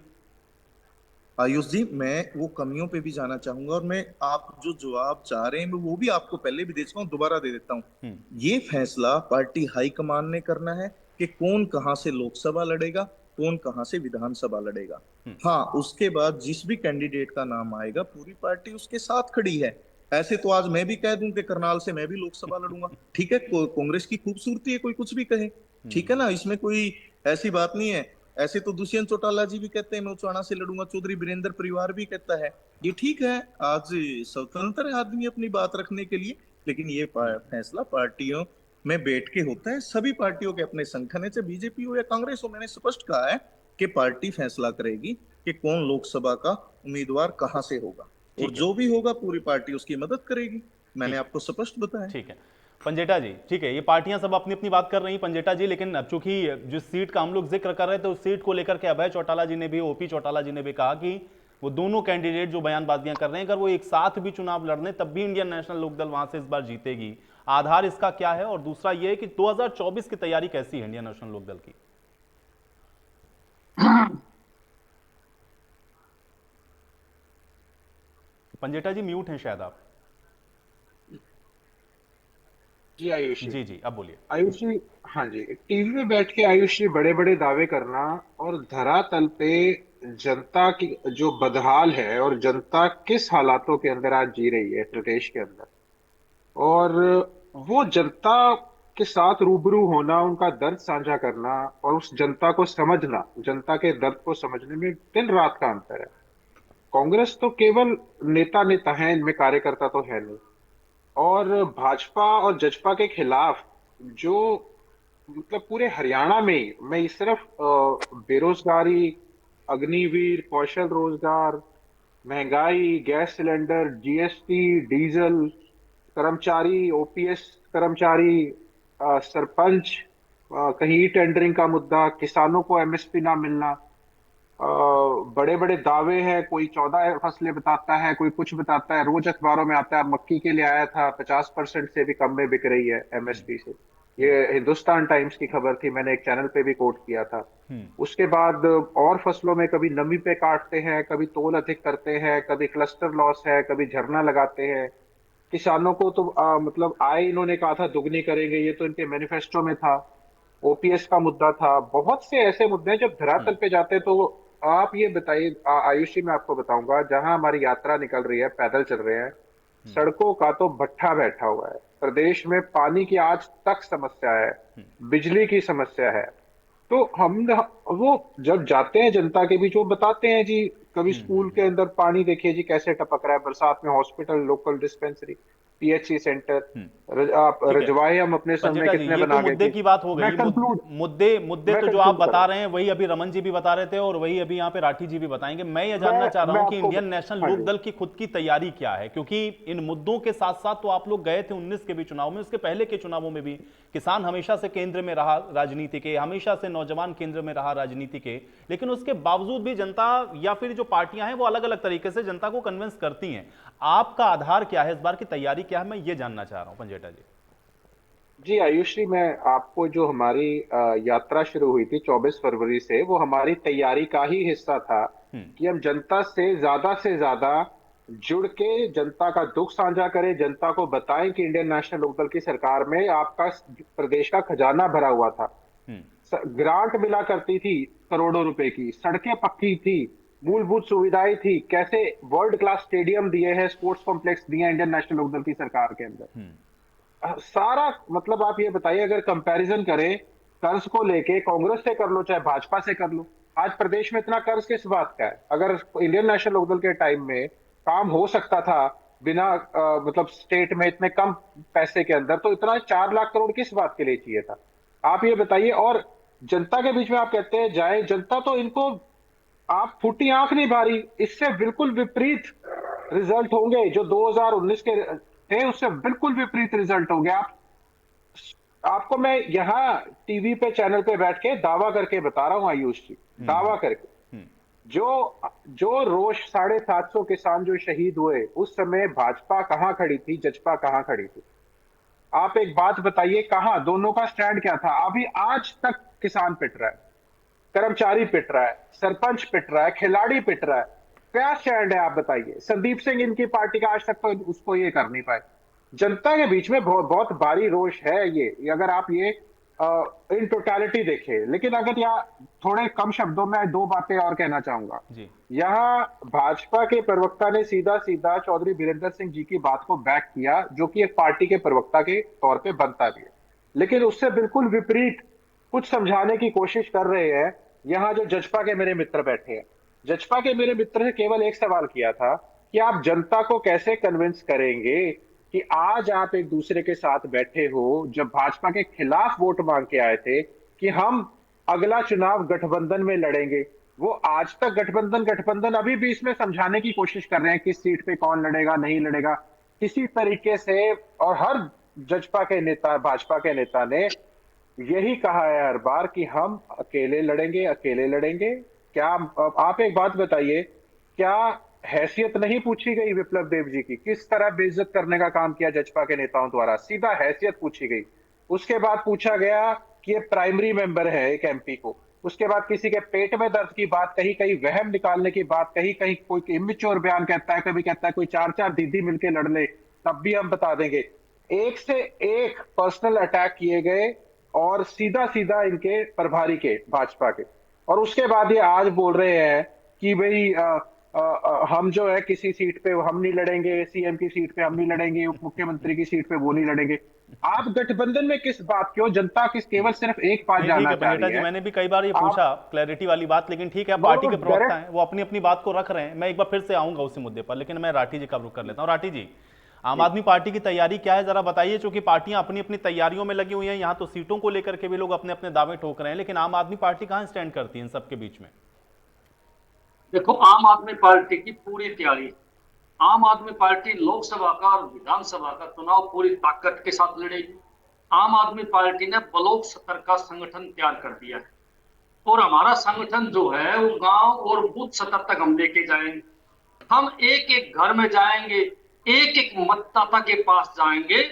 आयुष जी, मैं वो कमियों पे भी जाना चाहूंगा, और मैं आप जो जवाब चाह रहे हैं मैं वो भी आपको पहले भी दे चुका हूं, दोबारा दे देता हूं। ये फैसला पार्टी हाईकमान ने करना है कि कौन कहां से लोकसभा लड़ेगा, कौन कहां से विधानसभा लड़ेगा। हाँ, उसके बाद जिस भी कैंडिडेट का नाम आएगा पूरी पार्टी उसके साथ खड़ी है। ऐसे तो आज मैं भी कह दूं कि करनाल से मैं भी लोकसभा लड़ूंगा, ठीक है, कांग्रेस की खूबसूरती है, कोई कुछ भी कहे, ठीक है ना, इसमें कोई ऐसी बात नहीं है। ऐसे तो दुष्यंत चौटाला जी भी कहते हैं मैं उचाणा से लड़ूंगा, चौधरी बीरेंद्र परिवार भी कहता है, ये ठीक है, आज स्वतंत्र है आदमी अपनी बात रखने के लिए, लेकिन ये फैसला पार्टियों में बैठ के होता है। सभी पार्टियों के अपने संगठन है, चाहे बीजेपी हो या कांग्रेस हो। मैंने स्पष्ट कहा है कि पार्टी फैसला करेगी कि कौन लोकसभा का उम्मीदवार कहां से होगा, और जो भी होगा पूरी पार्टी उसकी मदद करेगी। मैंने आपको स्पष्ट बताया। ठीक है पंजेटा जी, ठीक है, ये पार्टियां सब अपनी अपनी बात कर रही पंजेटा जी, लेकिन अब चूंकि जिस सीट का हम लोग जिक्र कर रहे थे उस सीट को लेकर के अभय चौटाला जी ने भी, ओपी चौटाला जी ने भी कहा कि वो दोनों कैंडिडेट जो बयानबाजियां कर रहे हैं, अगर वो एक साथ भी चुनाव लड़ने तब भी इंडियन नेशनल लोकदल वहां से इस बार जीतेगी। आधार इसका क्या है? और दूसरा ये है कि 2024 की तैयारी कैसी है इंडियन नेशनल लोकदल की? पंजेटा जी म्यूट हैं शायद आप। जी आयुष जी जी, अब बोलिए। आयुष जी, हाँ जी, टीवी में बैठ के आयुष जी बड़े बड़े दावे करना और धरातल पे जनता की जो बदहाल है, और जनता किस हालातों के अंदर आज जी रही है प्रदेश के अंदर, और वो जनता के साथ रूबरू होना, उनका दर्द साझा करना और उस जनता को समझना, जनता के दर्द को समझने में दिन रात का अंतर है। कांग्रेस तो केवल नेता नेता है, इनमें कार्यकर्ता तो है नहीं। और भाजपा और जजपा के खिलाफ जो, मतलब पूरे हरियाणा में ही, मैं ये सिर्फ बेरोजगारी, अग्निवीर, कौशल रोजगार, महंगाई, गैस सिलेंडर, जीएसटी, डीजल, कर्मचारी, ओपीएस कर्मचारी, सरपंच, कहीं ई टेंडरिंग का मुद्दा, किसानों को एमएसपी ना मिलना, बड़े बड़े दावे हैं, कोई 14 फसलें बताता है, कोई कुछ बताता है, रोज अखबारों में आता है। मक्की के लिए आया था 50% से भी कम में बिक रही है एमएसपी से, ये हिंदुस्तान टाइम्स की खबर थी, मैंने एक चैनल पे भी कोट किया था। उसके बाद और फसलों में कभी नमी पे काटते हैं, कभी तोल अधिक करते हैं, कभी क्लस्टर लॉस है, कभी झरना लगाते हैं। किसानों को तो मतलब आय इन्होंने कहा था दुगनी करेंगे, ये तो इनके मैनिफेस्टो में था। ओपीएस का मुद्दा था, बहुत से ऐसे मुद्दे हैं जब धरातल पे जाते हैं तो आप ये बताइए आयुष जी, मैं आपको बताऊंगा, जहां हमारी यात्रा निकल रही है, पैदल चल रहे हैं, सड़कों का तो भट्ठा बैठा हुआ है। प्रदेश में पानी की आज तक समस्या है, बिजली की समस्या है। तो हम वो जब जाते हैं जनता के बीच, वो बताते हैं जी, कभी स्कूल के अंदर पानी देखिए जी कैसे टपक रहा है, बरसात में hospital, local dispensary, PHC centre, आप ठीक है रजवाए हम अपने समय पंजेटा जी, कितने ये तो बना गए मुद्दे थे। की बात हो मैं गई। कंक्लूड मुद्दे मैं तो जो आप कंक्लूड बता करा रहे हैं वही अभी रमन जी भी बता रहे थे और वही अभी यहाँ पे राठी जी भी बताएंगे। मैं ये जानना चाह रहा मैं हूँ कि आपको इंडियन नेशनल हाँ लोक जी दल की खुद की तैयारी क्या है, क्योंकि इन मुद्दों के साथ साथ तो आप लोग गए थे 19 के भी चुनाव में, उसके पहले के चुनावों में भी किसान हमेशा से केंद्र में रहा राजनीति के, हमेशा से नौजवान केंद्र में रहा राजनीति के, लेकिन उसके बावजूद भी जनता या फिर जो पार्टियां हैं वो अलग अलग तरीके से जनता को कन्विंस करती हैं। आपका आधार क्या है, इस बार की तैयारी क्या है, मैं ये जानना चाह रहा हूं पंजेटा जी। जी आयुष जी, मैं आपको, जो हमारी यात्रा शुरू हुई थी 24 फरवरी से, वो हमारी तैयारी का ही हिस्सा था कि हम जनता से ज्यादा जुड़ के जनता का दुख साझा करें, जनता को बताएं कि इंडियन नेशनल लोकदल की सरकार में आपका प्रदेश का खजाना भरा हुआ था, ग्रांट मिला करती थी करोड़ों रुपए की, सड़कें पक्की थी, मूलभूत सुविधाएं थी, कैसे वर्ल्ड क्लास स्टेडियम दिए हैं, स्पोर्ट्स कॉम्प्लेक्स दिए हैं इंडियन नेशनल लोकदल की सरकार के अंदर। सारा मतलब आप ये बताइए, अगर कंपैरिजन करें कर्ज को लेके, कांग्रेस से कर लो चाहे भाजपा से कर लो, आज प्रदेश में इतना कर्ज किस बात का है? अगर इंडियन नेशनल लोकदल के टाइम में काम हो सकता था बिना मतलब स्टेट में इतने कम पैसे के अंदर, तो इतना 4 लाख करोड़ किस बात के लिए चाहिए था? आप ये बताइए। और जनता के बीच में आप कहते हैं जाए, जनता तो इनको, आप फूटी आंख नहीं भारी, इससे बिल्कुल विपरीत रिजल्ट होंगे जो 2019 के थे, उससे बिल्कुल विपरीत रिजल्ट होंगे। आपको मैं यहाँ टीवी पे चैनल पे बैठ के दावा करके बता रहा हूं आयुष जी, दावा करके, जो रोष 750 किसान जो शहीद हुए, उस समय भाजपा कहां खड़ी थी, जजपा कहां खड़ी थी? आप एक बात बताइए, कहां दोनों का स्टैंड क्या था? अभी आज तक किसान पिट रहा है, कर्मचारी पिट रहा है, सरपंच पिट रहा है, खिलाड़ी पिट रहा है, क्या स्टैंड है आप बताइए? संदीप सिंह इनकी पार्टी का आज तक तो उसको ये कर नहीं पाए। जनता के बीच में बहुत बहुत भारी रोष है ये अगर आप ये इन टोटलिटी देखें। लेकिन अगर यहाँ थोड़े कम शब्दों में 2 बातें और कहना चाहूंगा। यहाँ भाजपा के प्रवक्ता ने सीधा सीधा चौधरी बीरेंद्र सिंह जी की बात को बैक किया, जो कि एक पार्टी के प्रवक्ता के तौर पे बनता भी है, लेकिन उससे बिल्कुल विपरीत कुछ समझाने की कोशिश कर रहे हैं। यहाँ जो जजपा के मेरे मित्र बैठे हैं, जजपा के मेरे मित्र ने केवल एक सवाल किया था कि आप जनता को कैसे कन्विंस करेंगे कि आज आप एक दूसरे के साथ बैठे हो, जब भाजपा के खिलाफ वोट मांग के आए थे कि हम अगला चुनाव गठबंधन में लड़ेंगे। वो आज तक गठबंधन अभी भी इसमें समझाने की कोशिश कर रहे हैं किस सीट पे कौन लड़ेगा नहीं लड़ेगा किसी तरीके से। और हर जजपा के नेता, भाजपा के नेता ने यही कहा है हर बार कि हम अकेले लड़ेंगे। क्या आप एक बात बताइए, क्या हैसियत नहीं पूछी गई विप्लव देव जी की? किस तरह बेइज्जत करने का काम किया जजपा के नेताओं द्वारा? सीधा हैसियत पूछी गई। उसके बाद पूछा गया कि ये प्राइमरी मेंबर है एक एमपी को। उसके बाद किसी के पेट में दर्द की बात कही, कहीं वहम निकालने की बात कही, कहीं कोई इमेच्योर बयान कहता है, कभी कहता है कोई 4-4 दीदी मिलके लड़ ले, तब भी हम बता देंगे। एक से एक पर्सनल अटैक किए गए और सीधा सीधा इनके प्रभारी के, भाजपा के। और उसके बाद ये आज बोल रहे हैं कि भाई हम जो है किसी सीट पे हम नहीं लड़ेंगे, सीएम की सीट पे हम नहीं लड़ेंगे, उप मुख्यमंत्री की सीट पे वो नहीं लड़ेंगे। आप गठबंधन में किस बात क्यों? जनता किस केवल सिर्फ एक बात जानना चाह रही है। मैंने भी कई बार ये पूछा क्लैरिटी वाली बात, लेकिन ठीक है, पार्टी के प्रवक्ता हैं, वो अपनी अपनी बात को रख रहे हैं। मैं एक बार फिर से आऊंगा उसी मुद्दे पर, लेकिन मैं राठी जी का रुख कर लेता हूँ। राठी जी, आम आदमी पार्टी की तैयारी क्या है, जरा बताइए, क्योंकि पार्टियां अपनी अपनी तैयारियों में लगी हुई हैं। यहाँ तो सीटों को लेकर के भी लोग अपने अपने दावे ठोक रहे हैं, लेकिन आम आदमी पार्टी कहां स्टैंड करती है इन सबके बीच में? देखो, आम आदमी पार्टी की पूरी तैयारी, आम आदमी पार्टी लोकसभा का और विधानसभा का चुनाव पूरी ताकत के साथ लड़ेगी। आम आदमी पार्टी ने ब्लॉक स्तर का संगठन तैयार कर दिया है और हमारा संगठन जो है वो गांव और बूथ स्तर तक हम लेके जाएंगे। हम एक एक घर में जाएंगे, एक एक मतदाता के पास जाएंगे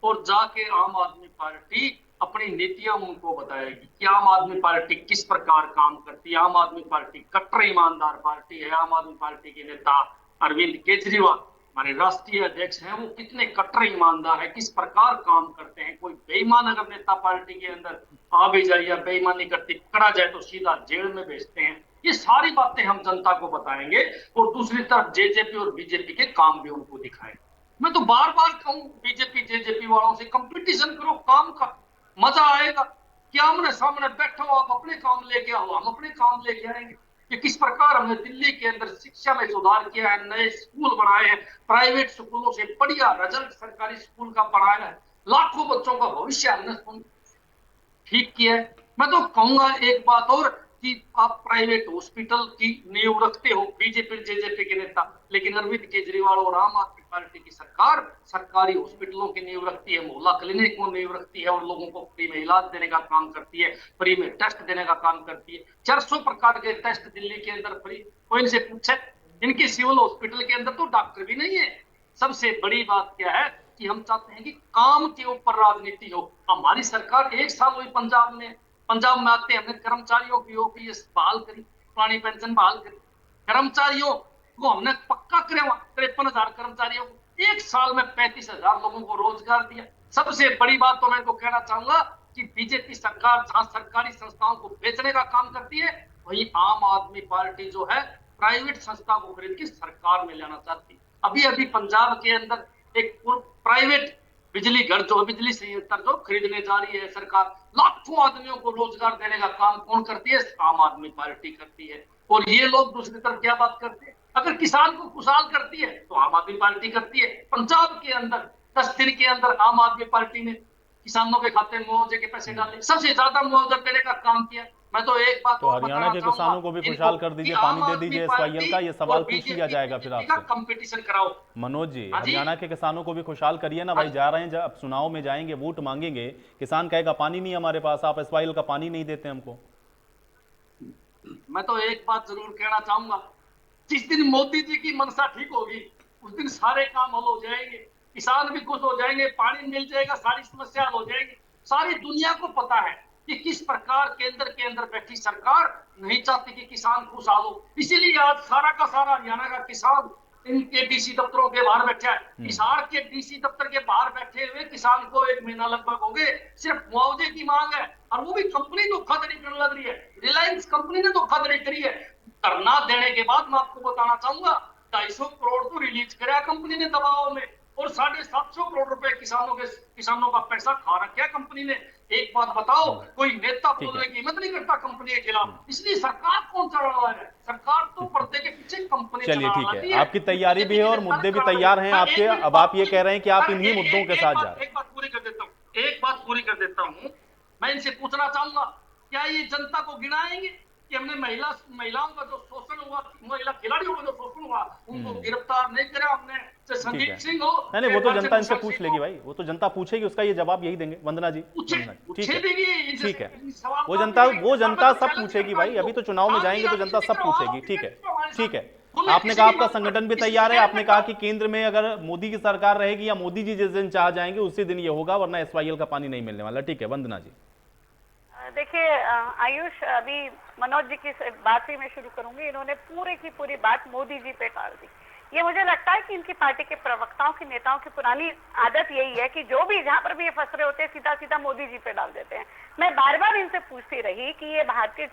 और जाके आम आदमी पार्टी अपनी नीतियां उनको बताएगी कि आम आदमी पार्टी किस प्रकार काम करती है। आम आदमी पार्टी कट्टर ईमानदार पार्टी है। आम आदमी पार्टी के नेता अरविंद केजरीवाल, हमारे राष्ट्रीय अध्यक्ष हैं, वो कितने कट्टर ईमानदार है, किस प्रकार काम करते हैं। कोई बेईमान अगर नेता पार्टी के अंदर आ भी जाए या बेईमानी करती पकड़ा जाए तो सीधा जेल में भेजते हैं। ये सारी बातें हम जनता को बताएंगे और दूसरी तरफ जेजेपी और बीजेपी के काम भी उनको दिखाएंगे। मैं तो बार बार कहूं बीजेपी जेजेपी वालों से कंपटीशन करो काम का, मजा आएगा। क्या आमने सामने बैठो, आप अपने काम लेके आओ, हम अपने काम लेके आएंगे। कि किस प्रकार हमने दिल्ली के अंदर शिक्षा में सुधार किया है, नए स्कूल बनाए हैं, प्राइवेट स्कूलों से बढ़िया रिजल्ट सरकारी स्कूल का पढ़ाया है, लाखों बच्चों का भविष्य हमने ठीक किया है। मैं तो कहूंगा एक बात और कि आप प्राइवेट हॉस्पिटल की नींव रखते हो बीजेपी जेजेपी के नेता, लेकिन अरविंद केजरीवाल और आम आदमी पार्टी की सरकार सरकारी हॉस्पिटलों की नींव रखती है, मोहल्ला क्लिनिक को नींव रखती है और लोगों को फ्री में इलाज देने का काम करती है, फ्री में टेस्ट देने का काम करती है। 400 प्रकार के टेस्ट दिल्ली के अंदर फ्री। कोई इनसे पूछे, इनके सिविल हॉस्पिटल के अंदर तो डॉक्टर भी नहीं है। सबसे बड़ी बात क्या है कि हम चाहते हैं कि काम के ऊपर राजनीति हो। हमारी सरकार 1 साल हुई पंजाब में आते हमने कर्मचारियों की ओपीएस बहाल करी, पुरानी पेंशन बहाल करी, कर्मचारियों को हमने पक्का करेगा 53,000 कर्मचारियों को 1 साल में 35,000 लोगों को रोजगार दिया। सबसे बड़ी बात तो मैं को कहना चाहूंगा कि बीजेपी सरकार जहां सरकारी संस्थाओं को बेचने का काम करती है, वही आम आदमी पार्टी जो है प्राइवेट संस्था को खरीद के सरकार में लाना चाहती है। अभी अभी पंजाब के अंदर एक प्राइवेट बिजली घर जो बिजली संयंत्र जो खरीदने जा रही है सरकार, लाखों आदमियों को रोजगार देने का काम कौन करती है? आम आदमी पार्टी करती है। और ये लोग दूसरी तरफ क्या बात करते हैं, अगर किसान को खुशहाल करती है तो आम आदमी पार्टी करती है। पंजाब के अंदर 10 दिन के अंदर आम आदमी पार्टी ने किसानों के खाते में मुआवजे के पैसे डाले, सबसे ज्यादा मुआवजा देने का काम किया। मैं तो एक बात तो हरियाणा के किसानों को भी खुशहाल कर दीजिए, पानी दे दीजिए एसवाईएल का, ये सवाल पूछ लिया जाएगा फिर आपसे। कंपटीशन कराओ मनोज जी, हरियाणा के किसानों को भी खुशहाल करिए ना भाई। जा रहे हैं, जब चुनाव में जाएंगे, वोट मांगेंगे, किसान कहेगा पानी नहीं हमारे पास, आप एसवाईएल का पानी नहीं देते हमको। मैं तो एक बात जरूर कहना चाहूंगा, जिस दिन मोदी जी की मनसा ठीक होगी उस दिन सारे काम हल हो जाएंगे, किसान भी खुश हो जाएंगे, पानी मिल जाएगा, सारी समस्या हल हो जाएगी। सारी दुनिया को पता है कि किस प्रकार केंद्र के अंदर बैठी सरकार नहीं चाहती कि किसान खुशहाल हो। इसीलिए आज सारा का सारा हरियाणा का किसान इनके डीसी दफ्तरों के बाहर बैठा है। हिसार के डीसी दफ्तर के बाहर बैठे हुए किसान को 1 महीना लगभग हो गए, सिर्फ मुआवजे की मांग है, और वो भी कंपनी धोखाधड़ी करने लग रही है। रिलायंस कंपनी ने धोखाधड़ी करी है। धरना देने के बाद मैं आपको बताना चाहूंगा 250 करोड़ तो रिलीज कराया कंपनी ने दबाव में, और 750 करोड़ रुपए किसानों का पैसा खा रखा कंपनी ने। एक बात बताओ, कोई नेता बोलने की हिम्मत नहीं करता कंपनी के खिलाफ। इसलिए सरकार कौन चला रहा है? सरकार तो पर्दे के पीछे कंपनी। चलिए ठीक है, आपकी तैयारी भी है और मुद्दे भी तैयार हैं आपके। अब आप ये कह रहे हैं कि आप इन्हीं मुद्दों के साथ जा रहे हैं। एक बात पूरी कर देता हूँ। मैं इनसे पूछना चाहूंगा, क्या ये जनता को गिनाएंगे कि हमने महिलाओं का जो शोषण हुआ, महिला खिलाड़ियों का जो शोषण हुआ, उनको गिरफ्तार नहीं करा हमने? संदीप सिंह हो, नहीं, वो तो जनता इनसे पूछ लेगी भाई, वो तो जनता पूछेगी, उसका ये जवाब यही देंगे। वंदना जी, ठीक है, वो जनता सब पूछेगी भाई। अभी तो चुनाव में जाएंगे तो जनता सब पूछेगी। ठीक है। आपने कहा आपका संगठन भी तैयार है। आपने कहा कि केंद्र में अगर मोदी की सरकार रहेगी या मोदी जी जिस दिन चाह जाएंगे उसी दिन ये होगा, वरना एसवाईएल का पानी नहीं मिलने वाला। ठीक है, वंदना जी। देखिए आयुष, अभी मनोज जी की बात ही मैं शुरू करूंगी। इन्होंने पूरी की पूरी बात मोदी जी पे टाल दी। ये मुझे लगता है कि इनकी पार्टी के प्रवक्ताओं की, नेताओं की पुरानी आदत यही है कि जो भी जहां पर भी ये फंस रहे होते हैं सीधा सीधा मोदी जी पे डाल देते हैं। मैं बार बार इनसे पूछती रही कि ये भारतीय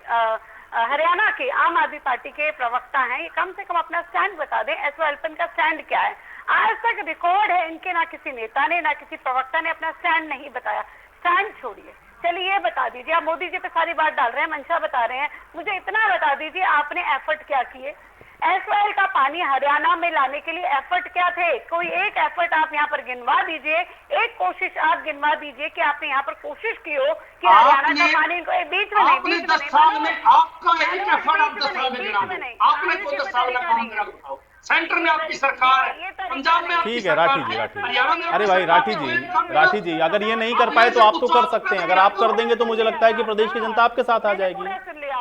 हरियाणा के आम आदमी पार्टी के प्रवक्ता हैं, ये कम से कम अपना स्टैंड बता दें। एसवाईएल का स्टैंड क्या है? आज तक रिकॉर्ड है इनके, ना किसी नेता ने ना किसी प्रवक्ता ने अपना स्टैंड नहीं बताया। स्टैंड छोड़िए, चलिए ये बता दीजिए। आप मोदी जी पे सारी बात डाल रहे हैं, मंशा बता रहे हैं, मुझे इतना बता दीजिए आपने एफर्ट क्या किए? एसवाईएल का पानी हरियाणा में लाने के लिए एफर्ट क्या थे? कोई एक एफर्ट आप यहाँ पर गिनवा दीजिए, एक कोशिश आप गिनवा दीजिए कि आपने यहाँ पर कोशिश की हो कि हरियाणा का पानी को बीच में नहीं। 10 साल में आपका एक एफर्ट आप 10 साल में गिना दो। आपने कोई 10 साल का काम करा बताओ। सेंटर में आपकी सरकार है, पंजाब में। ठीक है राठी जी। अरे भाई राठी जी, अगर ये नहीं कर पाए तो आप तो कर सकते हैं। अगर आप कर देंगे तो मुझे लगता है कि प्रदेश की जनता आपके साथ आ जाएगी।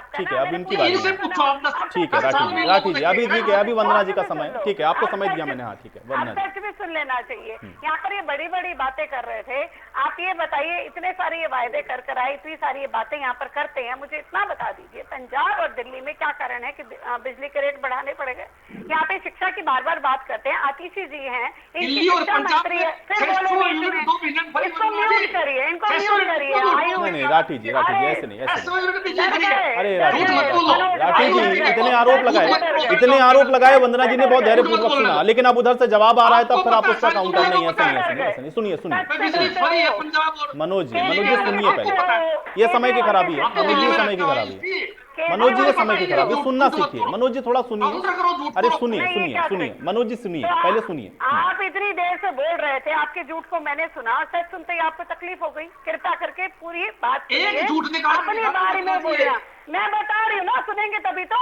आपका ठीक ना, है, अब मैंने इनकी पूरी बारी इनसे है। सुना। पूछो आप अब ठीक है सच राठी में जी, सुन राठी लो। जी, अभी ठीक है, अभी वंदना जी का अब समय है। सुन लो। ठीक है, आपको अब समय सच दिया में- मैंने। हाँ ठीक है, अब वंदना जी। सच भी सुन लेना चाहिए। यहाँ पर ये बड़ी बड़ी बातें कर रहे थे। आप ये बताइए, इतने सारे ये वायदे कर आए, इतनी सारी ये बातें यहाँ पर करते हैं, मुझे इतना बता दीजिए पंजाब और दिल्ली में क्या कारण है कि बिजली के रेट बढ़ाने पड़ गए? यहाँ पे शिक्षा की बार बार बात करते हैं, आतिशी जी हैं, इनकी दिल्ली और शिक्षा पंजाब मंत्री में है, फिर 600 बोले बीच यूनिट में। 2 महीने में इसको म्यूट करिए, इनको म्यूट करिए। आयु नहीं नहीं राठी जी, राठी जी, ऐसे नहीं, ऐसे नहीं। 600 यूनिट बिजली डर फ्री गए, है। अरे डर राठी झूठ जी, मत गए, बोलो। मनोज राठी भाई जी, डर गए। इतने आरोप झूठ लगाए, मत बोलो। इतने आरोप लगाए वंदना जी ने, बहुत धैर्य झूठ मत पूर्वक बोलो। सुना, लेकिन अब उधर से जवाब आ रहा है, तब आपको फिर आप पता उसका है, काउंटर नहीं, ऐसे नहीं, डर ऐसे नहीं, गए। ऐसे नहीं, सुनिए सुनिए। बिजली फ्री है पंजाब और मनोज जी, केजरीवाल मनोज जी सुनिए के पहले, हो, ये समय की खराबी है, केजरीवाल मनोज जी, ये के समय की हो। खराबी है, केजरीवाल मनोज जी, ये के समय की हो। खराबी है, सुनना झूठ मत सीखिए बोलो। मनोज जी, थोड़ा सुनिए। काउंटर करो, झूठ अरे बोलो। सुनिए नहीं, ये सुनिए क्या सुनिए, करें? मनोज जी सुनिए, तो पहले सुनिए। आप इतनी देर से बोल रहे थे, आपके झूठ को मैंने सुना, सच सुनते ही आपको तकलीफ हो गई। कृपया करके पूरी बात एक सुनिए, झूठ निकाल के अपनी दिखा दो, बारे में बता दिए। बोलना। मैं बता रही हूँ ना, सुनेंगे तभी तो।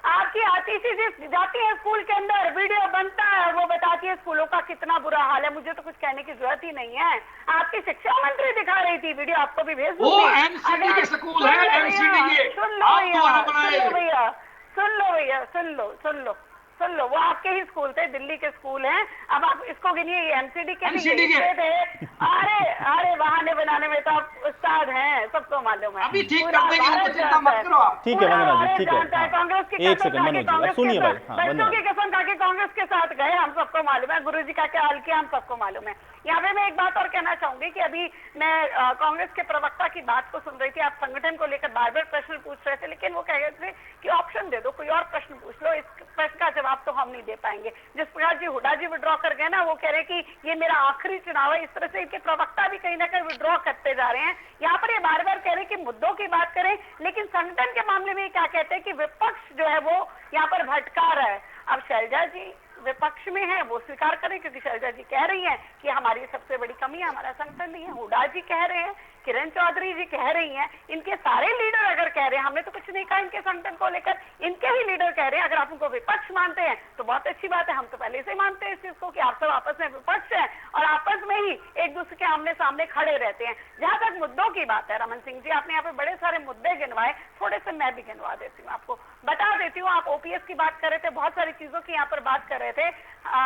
आपकी आतिशी जी जाती है स्कूल के अंदर, वीडियो बनता है, वो बताती है स्कूलों का कितना बुरा हाल है। मुझे तो कुछ कहने की जरूरत ही नहीं है। आपकी शिक्षा मंत्री दिखा रही थी वीडियो, आपको भी भेज वो दूंगी। एनसीडी के स्कूल सुन है, लो भैया, एनसीडी के। सुन लो आप भैया, द्वारा सुन बनाए। लो भैया, सुन लो भैया, सुन लो, सुन लो, सुन लो। वो आपके ही स्कूल थे, दिल्ली के स्कूल हैं। अब आप इसको गिनिए, ये एमसीडी के नहीं, MCD के। ये थे। अरे अरे, बहाने बनाने में तो आप उस्ताद हैं, सबको मालूम है। अभी ठीक पूरा कर देंगे, भारत तो चिंता जानता मत है। करो आप। ठीक है पूरा वंदना जी, भारत ठीक है, जानता है। हाँ। कांग्रेस की एक कसम सेकंड खा के मनोज जी, अब कांग्रेस सुनिए के भाई, साथ- हाँ, बच्चों वंदना। की कसम खा के कांग्रेस के साथ गए, हम सबको मालूम है। गुरुजी का क्या हाल किया, हम सबको मालूम है। यहाँ पे मैं एक बात और कहना चाहूंगी कि अभी मैं कांग्रेस के प्रवक्ता की बात को सुन रही थी। आप संगठन को लेकर बार बार प्रश्न पूछ रहे थे, लेकिन वो कह रहे थे कि ऑप्शन दे दो, कोई और प्रश्न पूछ लो, इस प्रश्न का जवाब तो हम नहीं दे पाएंगे। जिस प्रकार जी हुड्डा जी विड्रॉ कर गए ना, वो कह रहे कि ये मेरा आखिरी चुनाव है, इस तरह से इनके प्रवक्ता भी कहीं ना कहीं विड्रॉ करते जा रहे हैं। यहाँ पर ये बार बार कह रहे हैं कि मुद्दों की बात करें, लेकिन संगठन के मामले में क्या कहते हैं कि विपक्ष जो है वो यहाँ पर भटका रहा है। अब शैलजा जी विपक्ष में है, वो स्वीकार करें, क्योंकि शैलजा जी कह रही हैं कि हमारी सबसे बड़ी कमी है हमारा संगठन नहीं है। हुड्डा जी कह रहे हैं, किरण चौधरी जी कह रही हैं, इनके सारे लीडर अगर कह रहे हैं, हमने तो कुछ नहीं कहा इनके संगठन को लेकर, इनके ही लीडर कह रहे हैं। अगर आप उनको विपक्ष मानते हैं तो बहुत अच्छी बात है, हम तो पहले से ही मानते हैं इस चीज को कि आप सब आपस में विपक्ष हैं और आपस में ही एक दूसरे के आमने सामने खड़े रहते हैं। जहां तक मुद्दों की बात है, रमन सिंह जी आपने यहाँ पे बड़े सारे मुद्दे गिनवाए, थोड़े से मैं भी गिनवा देती हूँ, आपको बता देती हूँ। आप ओपीएस की बात कर रहे थे, बहुत सारी चीजों की यहाँ पर बात कर रहे थे।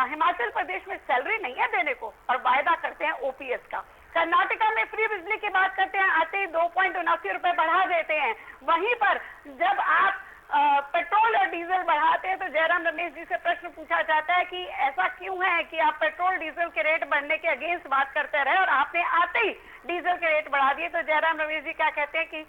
हिमाचल प्रदेश में सैलरी नहीं है देने को और वायदा करते हैं ओपीएस का। कर्नाटका में फ्री बिजली की बात करते हैं, आते ही 2.79 रुपए बढ़ा देते हैं। वहीं पर जब आप पेट्रोल और डीजल बढ़ाते हैं तो जयराम रमेश जी से प्रश्न पूछा जाता है कि ऐसा क्यों है कि आप पेट्रोल डीजल के रेट बढ़ने के अगेंस्ट बात करते रहे और आपने आते ही डीजल के रेट बढ़ा दिए। तो जयराम रमेश जी क्या कहते हैं कि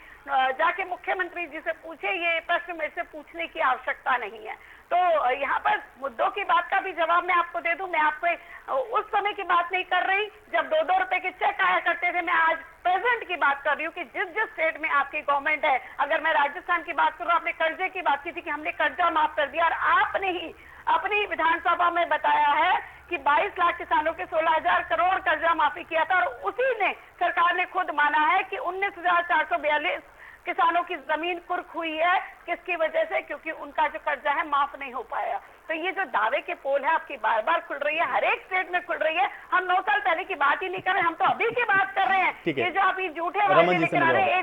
जाके मुख्यमंत्री जी से पूछे, ये प्रश्न मेरे से पूछने की आवश्यकता नहीं है। तो यहाँ पर मुद्दों की बात का भी जवाब मैं आपको दे दूं। मैं आपको उस समय की बात नहीं कर रही जब 2-2 रुपए के चेक आया करते थे, मैं आज प्रेजेंट की बात कर रही हूँ कि जिस जिस स्टेट में आपकी गवर्नमेंट है। अगर मैं राजस्थान की बात करूँ, आपने कर्जे की बात की थी कि हमने कर्जा माफ कर दिया और आपने ही अपनी विधानसभा में बताया है कि 22 लाख किसानों के 16,000 करोड़ कर्जा माफी किया था और उसी ने सरकार ने खुद माना है कि 19,442 किसानों की जमीन कुर्क हुई है। किसकी वजह से? क्योंकि उनका जो कर्जा है माफ नहीं हो पाया। तो ये जो दावे के पोल है आपकी बार बार खुल रही है, हर एक स्टेट में खुल रही है। हम 9 साल पहले की बात ही नहीं कर रहे, हम तो अभी की बात कर रहे हैं। ये जो आप ये झूठे वादे लेकर आ रहे हैं।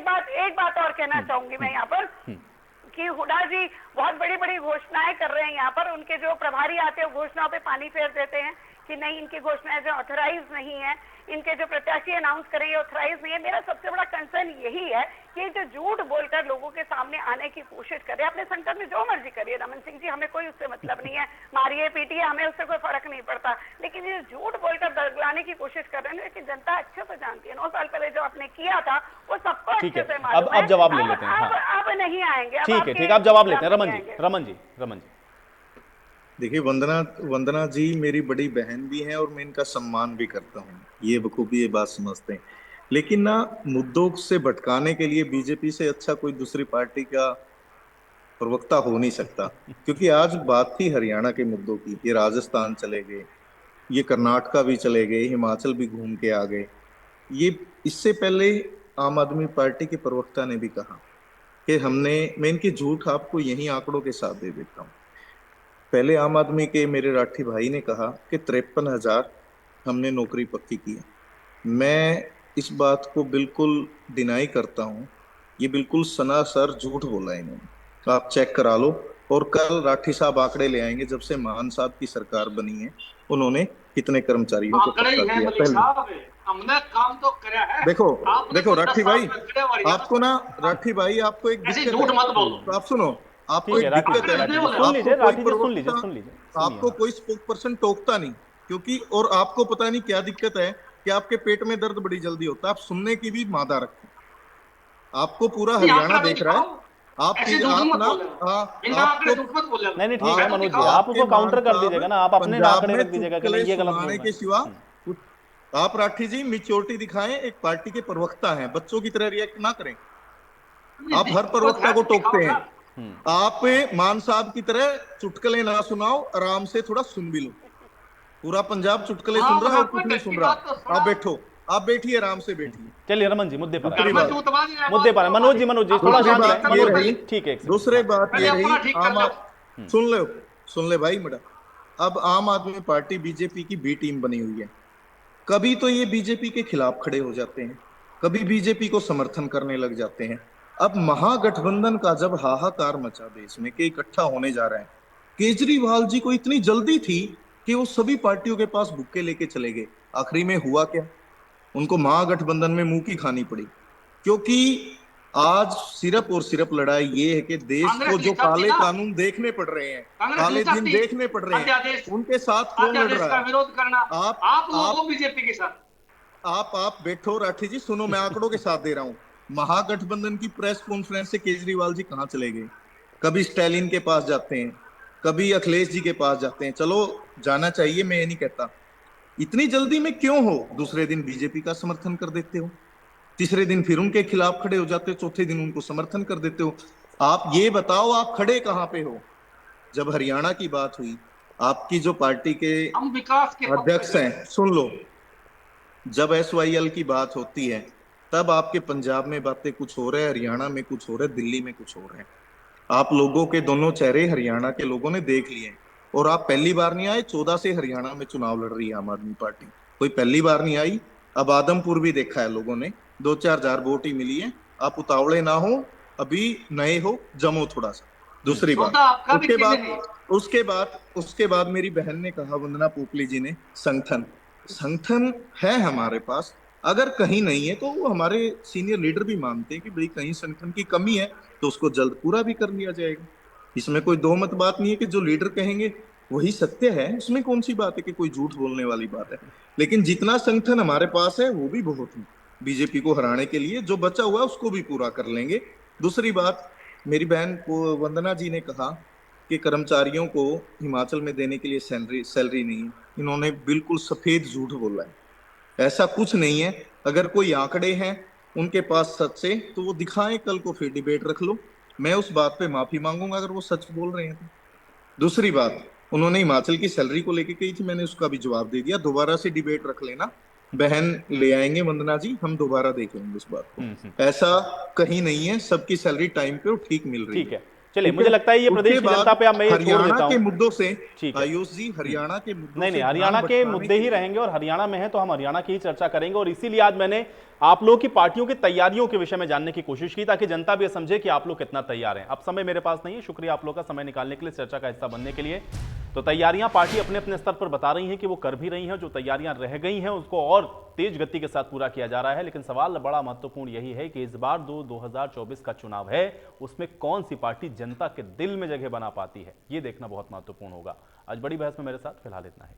एक बात और कहना चाहूंगी मैं यहाँ पर कि हुड्डा जी बहुत बड़ी बड़ी घोषणाएं कर रहे हैं। यहाँ पर उनके जो प्रभारी आते हैं घोषणाओं पे पानी फेर देते हैं कि नहीं, इनकी घोषणाएं जो ऑथराइज नहीं है, इनके जो प्रत्याशी अनाउंस करें ये ऑथराइज नहीं है। मेरा सबसे बड़ा कंसर्न यही है कि जो झूठ बोलकर लोगों के सामने आने की कोशिश करे, अपने संकट में जो मर्जी करिए रमन सिंह जी, हमें कोई उससे मतलब नहीं है, मारिए पीटिए, हमें उससे कोई फर्क नहीं पड़ता। लेकिन ये झूठ बोलकर दरगलाने की कोशिश कर रहे हैं कि जनता अच्छे से जानती है। 9 साल पहले जो आपने किया था वो सबको अच्छे से मालूम है। अब जवाब ले लेते हैं। अब नहीं आएंगे। ठीक है, ठीक है, अब जवाब लेते हैं। रमन जी देखिए, वंदना जी मेरी बड़ी बहन भी हैं और मैं इनका सम्मान भी करता हूँ, ये बखूबी ये बात समझते हैं। लेकिन ना, मुद्दों से भटकाने के लिए बीजेपी से अच्छा कोई दूसरी पार्टी का प्रवक्ता हो नहीं सकता। क्योंकि आज बात थी हरियाणा के मुद्दों की, ये राजस्थान चले गए, ये कर्नाटका भी चले गए, हिमाचल भी घूम के आ गए। ये इससे पहले आम आदमी पार्टी के प्रवक्ता ने भी कहा कि मैं इनके झूठ आपको यही आंकड़ों के साथ दे देता हूँ। पहले आम आदमी के मेरे राठी भाई ने कहा कि 53,000 हमने नौकरी पक्की की है। मैं इस बात को बिल्कुल डिनाई करता हूँ, ये बिल्कुल सनासर झूठ बोला इन्होंने। आप चेक करा लो। और कल राठी साहब आंकड़े ले आएंगे, जब से मान साहब की सरकार बनी है उन्होंने कितने कर्मचारियों को आंकड़े पक्का ही है किया। मलिक पहले साहब, हमने काम तो कराया है। देखो आपने देखो तो 10 राठी साल भाई, में खड़े हो रही है। आपको ना राठी भाई आपको एक ऐसे दिक्कत झूठ है। मत बोलो। तो आप सुनो, आपको ठीक है एक राठी दिक्कत जी, है। राठी जी बोले। सुन आपको लीजिए, कोई राठी जी सुन प्रवक्ता, लीजिए, सुन लीजिए, सुनिए आपको हाँ। कोई स्पोक पर्सन टोकता नहीं, क्योंकि और आपको पता नहीं क्या दिक्कत है कि आपके पेट में दर्द बड़ी जल्दी होता है। आप सुनने की भी मादा रखो। आपको पूरा नहीं, हरियाणा आंकड़ा तो देख रहा है। दिखाओ। ऐसे झूठ आप मत ना बोले, बिना आंकड़े आपको झूठ मत बोले। नहीं नहीं ठीक है है तो मनोज जी, दिखाओ। आप आपके उसको मान काउंटर कर साहब दीजिएगा ना, आप अपने पंजाब आंकड़े में रख दीजिएगा कि चुटकुले नहीं ये गलत बोल सुनाने रहे के हैं। सिवा कुछ। आप राठी जी मेच्योरिटी दिखाएं, एक पार्टी के प्रवक्ता हैं, बच्चों की तरह रिएक्ट ना करें। आप हर कुछ प्रवक्ता है को तो दिखाओ टोकते ना। हैं। आप मान साहब की तरह चुटकुले ना सुनाओ, आराम से थोड़ा सुन भी लो। पूरा पंजाब चुटकुले हाँ, सुन रहा है और मुनाफा कुछ नहीं की सुन बात तो रहा। आप सुना। बैठो, आप बैठिए, आराम से बैठिए। चलिए रमन जी मुद्दे पर आए, घर दूसरी में बात, जूतबाजी है, मुद्दे पर आए। मनोज जी थोड़ा दूसरी शांत बात रहे। ये मनोज रही, जी ठीक है, एक सेकंड दूसरी हाँ। बात पहले ये अपना रही। ठीक कर लो। सुन लो, सुन ले भाई मेरा। अब आम आदमी पार्टी बीजेपी की बी टीम बनी हुई है। कभी तो ये बीजेपी के खिलाफ खड़े हो जाते हैं, कभी बीजेपी को समर्थन करने लग जाते हैं। अब महागठबंधन का जब हाहाकार मचा देश में कि इकट्ठा होने जा रहा है, केजरीवाल जी को इतनी जल्दी थी कि वो सभी पार्टियों के पास बुक्के लेके चले गए। आखिरी में हुआ क्या? उनको महागठबंधन में मुंह की खानी पड़ी, क्योंकि आज सिर्फ और सिर्फ लड़ाई ये है कि देश कांग्रेस को नहीं जो चाहती काले ना। कानून देखने पड़ रहे हैं, कांग्रेस नहीं काले दिन चाहती देखने पड़ रहे हैं, अध्यादेश, उनके साथ कौन लड़ अध्यादेश रहा का है? विरोध करना। आप लोग आप हो बीजेपी के साथ। आप बैठो राठी जी, सुनो, मैं आंकड़ों के साथ दे रहा हूं। महागठबंधन की प्रेस कॉन्फ्रेंस से केजरीवाल जी कहां चले गए? कभी स्टैलिन के पास जाते हैं, कभी अखिलेश जी के पास जाते हैं। चलो जाना चाहिए, मैं ये नहीं कहता। इतनी जल्दी में क्यों हो? दूसरे दिन बीजेपी का समर्थन कर देते हो, तीसरे दिन फिर उनके खिलाफ खड़े हो जाते हो, चौथे दिन उनको समर्थन कर देते हो। आप ये बताओ, आप खड़े कहां पे हो? जब हरियाणा की बात हुई, आपकी जो पार्टी के हम विकास के पक्ष अध्यक्ष हैं, सुन लो, जब SYL की बात होती है तब आपके पंजाब में बातें कुछ हो रहे हैं, हरियाणा में कुछ हो रहा है, दिल्ली में कुछ हो रहे हैं। आप लोगों के दोनों चेहरे हरियाणा के लोगों ने देख लिए हैं। और आप पहली बार नहीं आए, 14 से हरियाणा में चुनाव लड़ रही है आम आदमी पार्टी, कोई पहली बार नहीं आई। अब आदमपुर भी देखा है लोगों ने, 2-4 हजार वोट ही मिली है। आप उतावले ना हो, अभी नए हो, जमो थोड़ा सा। दूसरी बात, आपका भी उसके बाद मेरी बहन ने कहा, वंदना पोपली जी ने, संगठन है हमारे पास। अगर कहीं नहीं है तो वो हमारे सीनियर लीडर भी मानते हैं कि भाई कहीं संगठन की कमी है तो उसको जल्द पूरा भी कर लिया जाएगा। इसमें कोई दो मत बात नहीं है कि जो लीडर कहेंगे वही सत्य है। इसमें कौन सी बात है कि कोई झूठ बोलने वाली बात है? लेकिन जितना संगठन हमारे पास है वो भी बहुत है बीजेपी को हराने के लिए। जो बचा हुआ है उसको भी पूरा कर लेंगे। दूसरी बात, मेरी बहन को वंदना जी ने कहा कि कर्मचारियों को हिमाचल में देने के लिए सैलरी नहीं है। इन्होंने बिल्कुल सफेद झूठ बोला है, ऐसा कुछ नहीं है। अगर कोई आंकड़े हैं उनके पास सच से, तो वो दिखाएं, कल को फिर डिबेट रख लो। मैं उस बात पे माफी मांगूंगा अगर वो सच बोल रहे हैं तो। दूसरी बात, उन्होंने हिमाचल की सैलरी को लेके कही थी, मैंने उसका भी जवाब दे दिया। दोबारा से डिबेट रख लेना, बहन ले आएंगे वंदना जी, हम दोबारा देख लेंगे इस बात को। ऐसा कहीं नहीं है, सबकी सैलरी टाइम पे और ठीक मिल रही ठीक है। चलिए मुझे लगता है ये प्रदेश की जनता पे अब मैं ये छोड़ देता हरियाणा हूं। के मुद्दों से, ठीक है आयुष जी, हरियाणा के मुद्दों नहीं से हरियाणा के मुद्दे ही रहेंगे और हरियाणा में है तो हम हरियाणा की ही चर्चा करेंगे। और इसीलिए आज मैंने आप लोगों की पार्टियों की तैयारियों के विषय में जानने की कोशिश की ताकि जनता भी समझे कि आप लोग कितना तैयार हैं। अब समय मेरे पास नहीं है, शुक्रिया आप लोग का समय निकालने के लिए, चर्चा का हिस्सा बनने के लिए। तो तैयारियां पार्टी अपने अपने स्तर पर बता रही हैं कि वो कर भी रही हैं, जो तैयारियां रह गई हैं उसको और तेज गति के साथ पूरा किया जा रहा है। लेकिन सवाल बड़ा महत्वपूर्ण यही है कि इस बार 2024 का चुनाव है, उसमें कौन सी पार्टी जनता के दिल में जगह बना पाती है, ये देखना बहुत महत्वपूर्ण होगा। आज बड़ी बहस में मेरे साथ फिलहाल इतना है।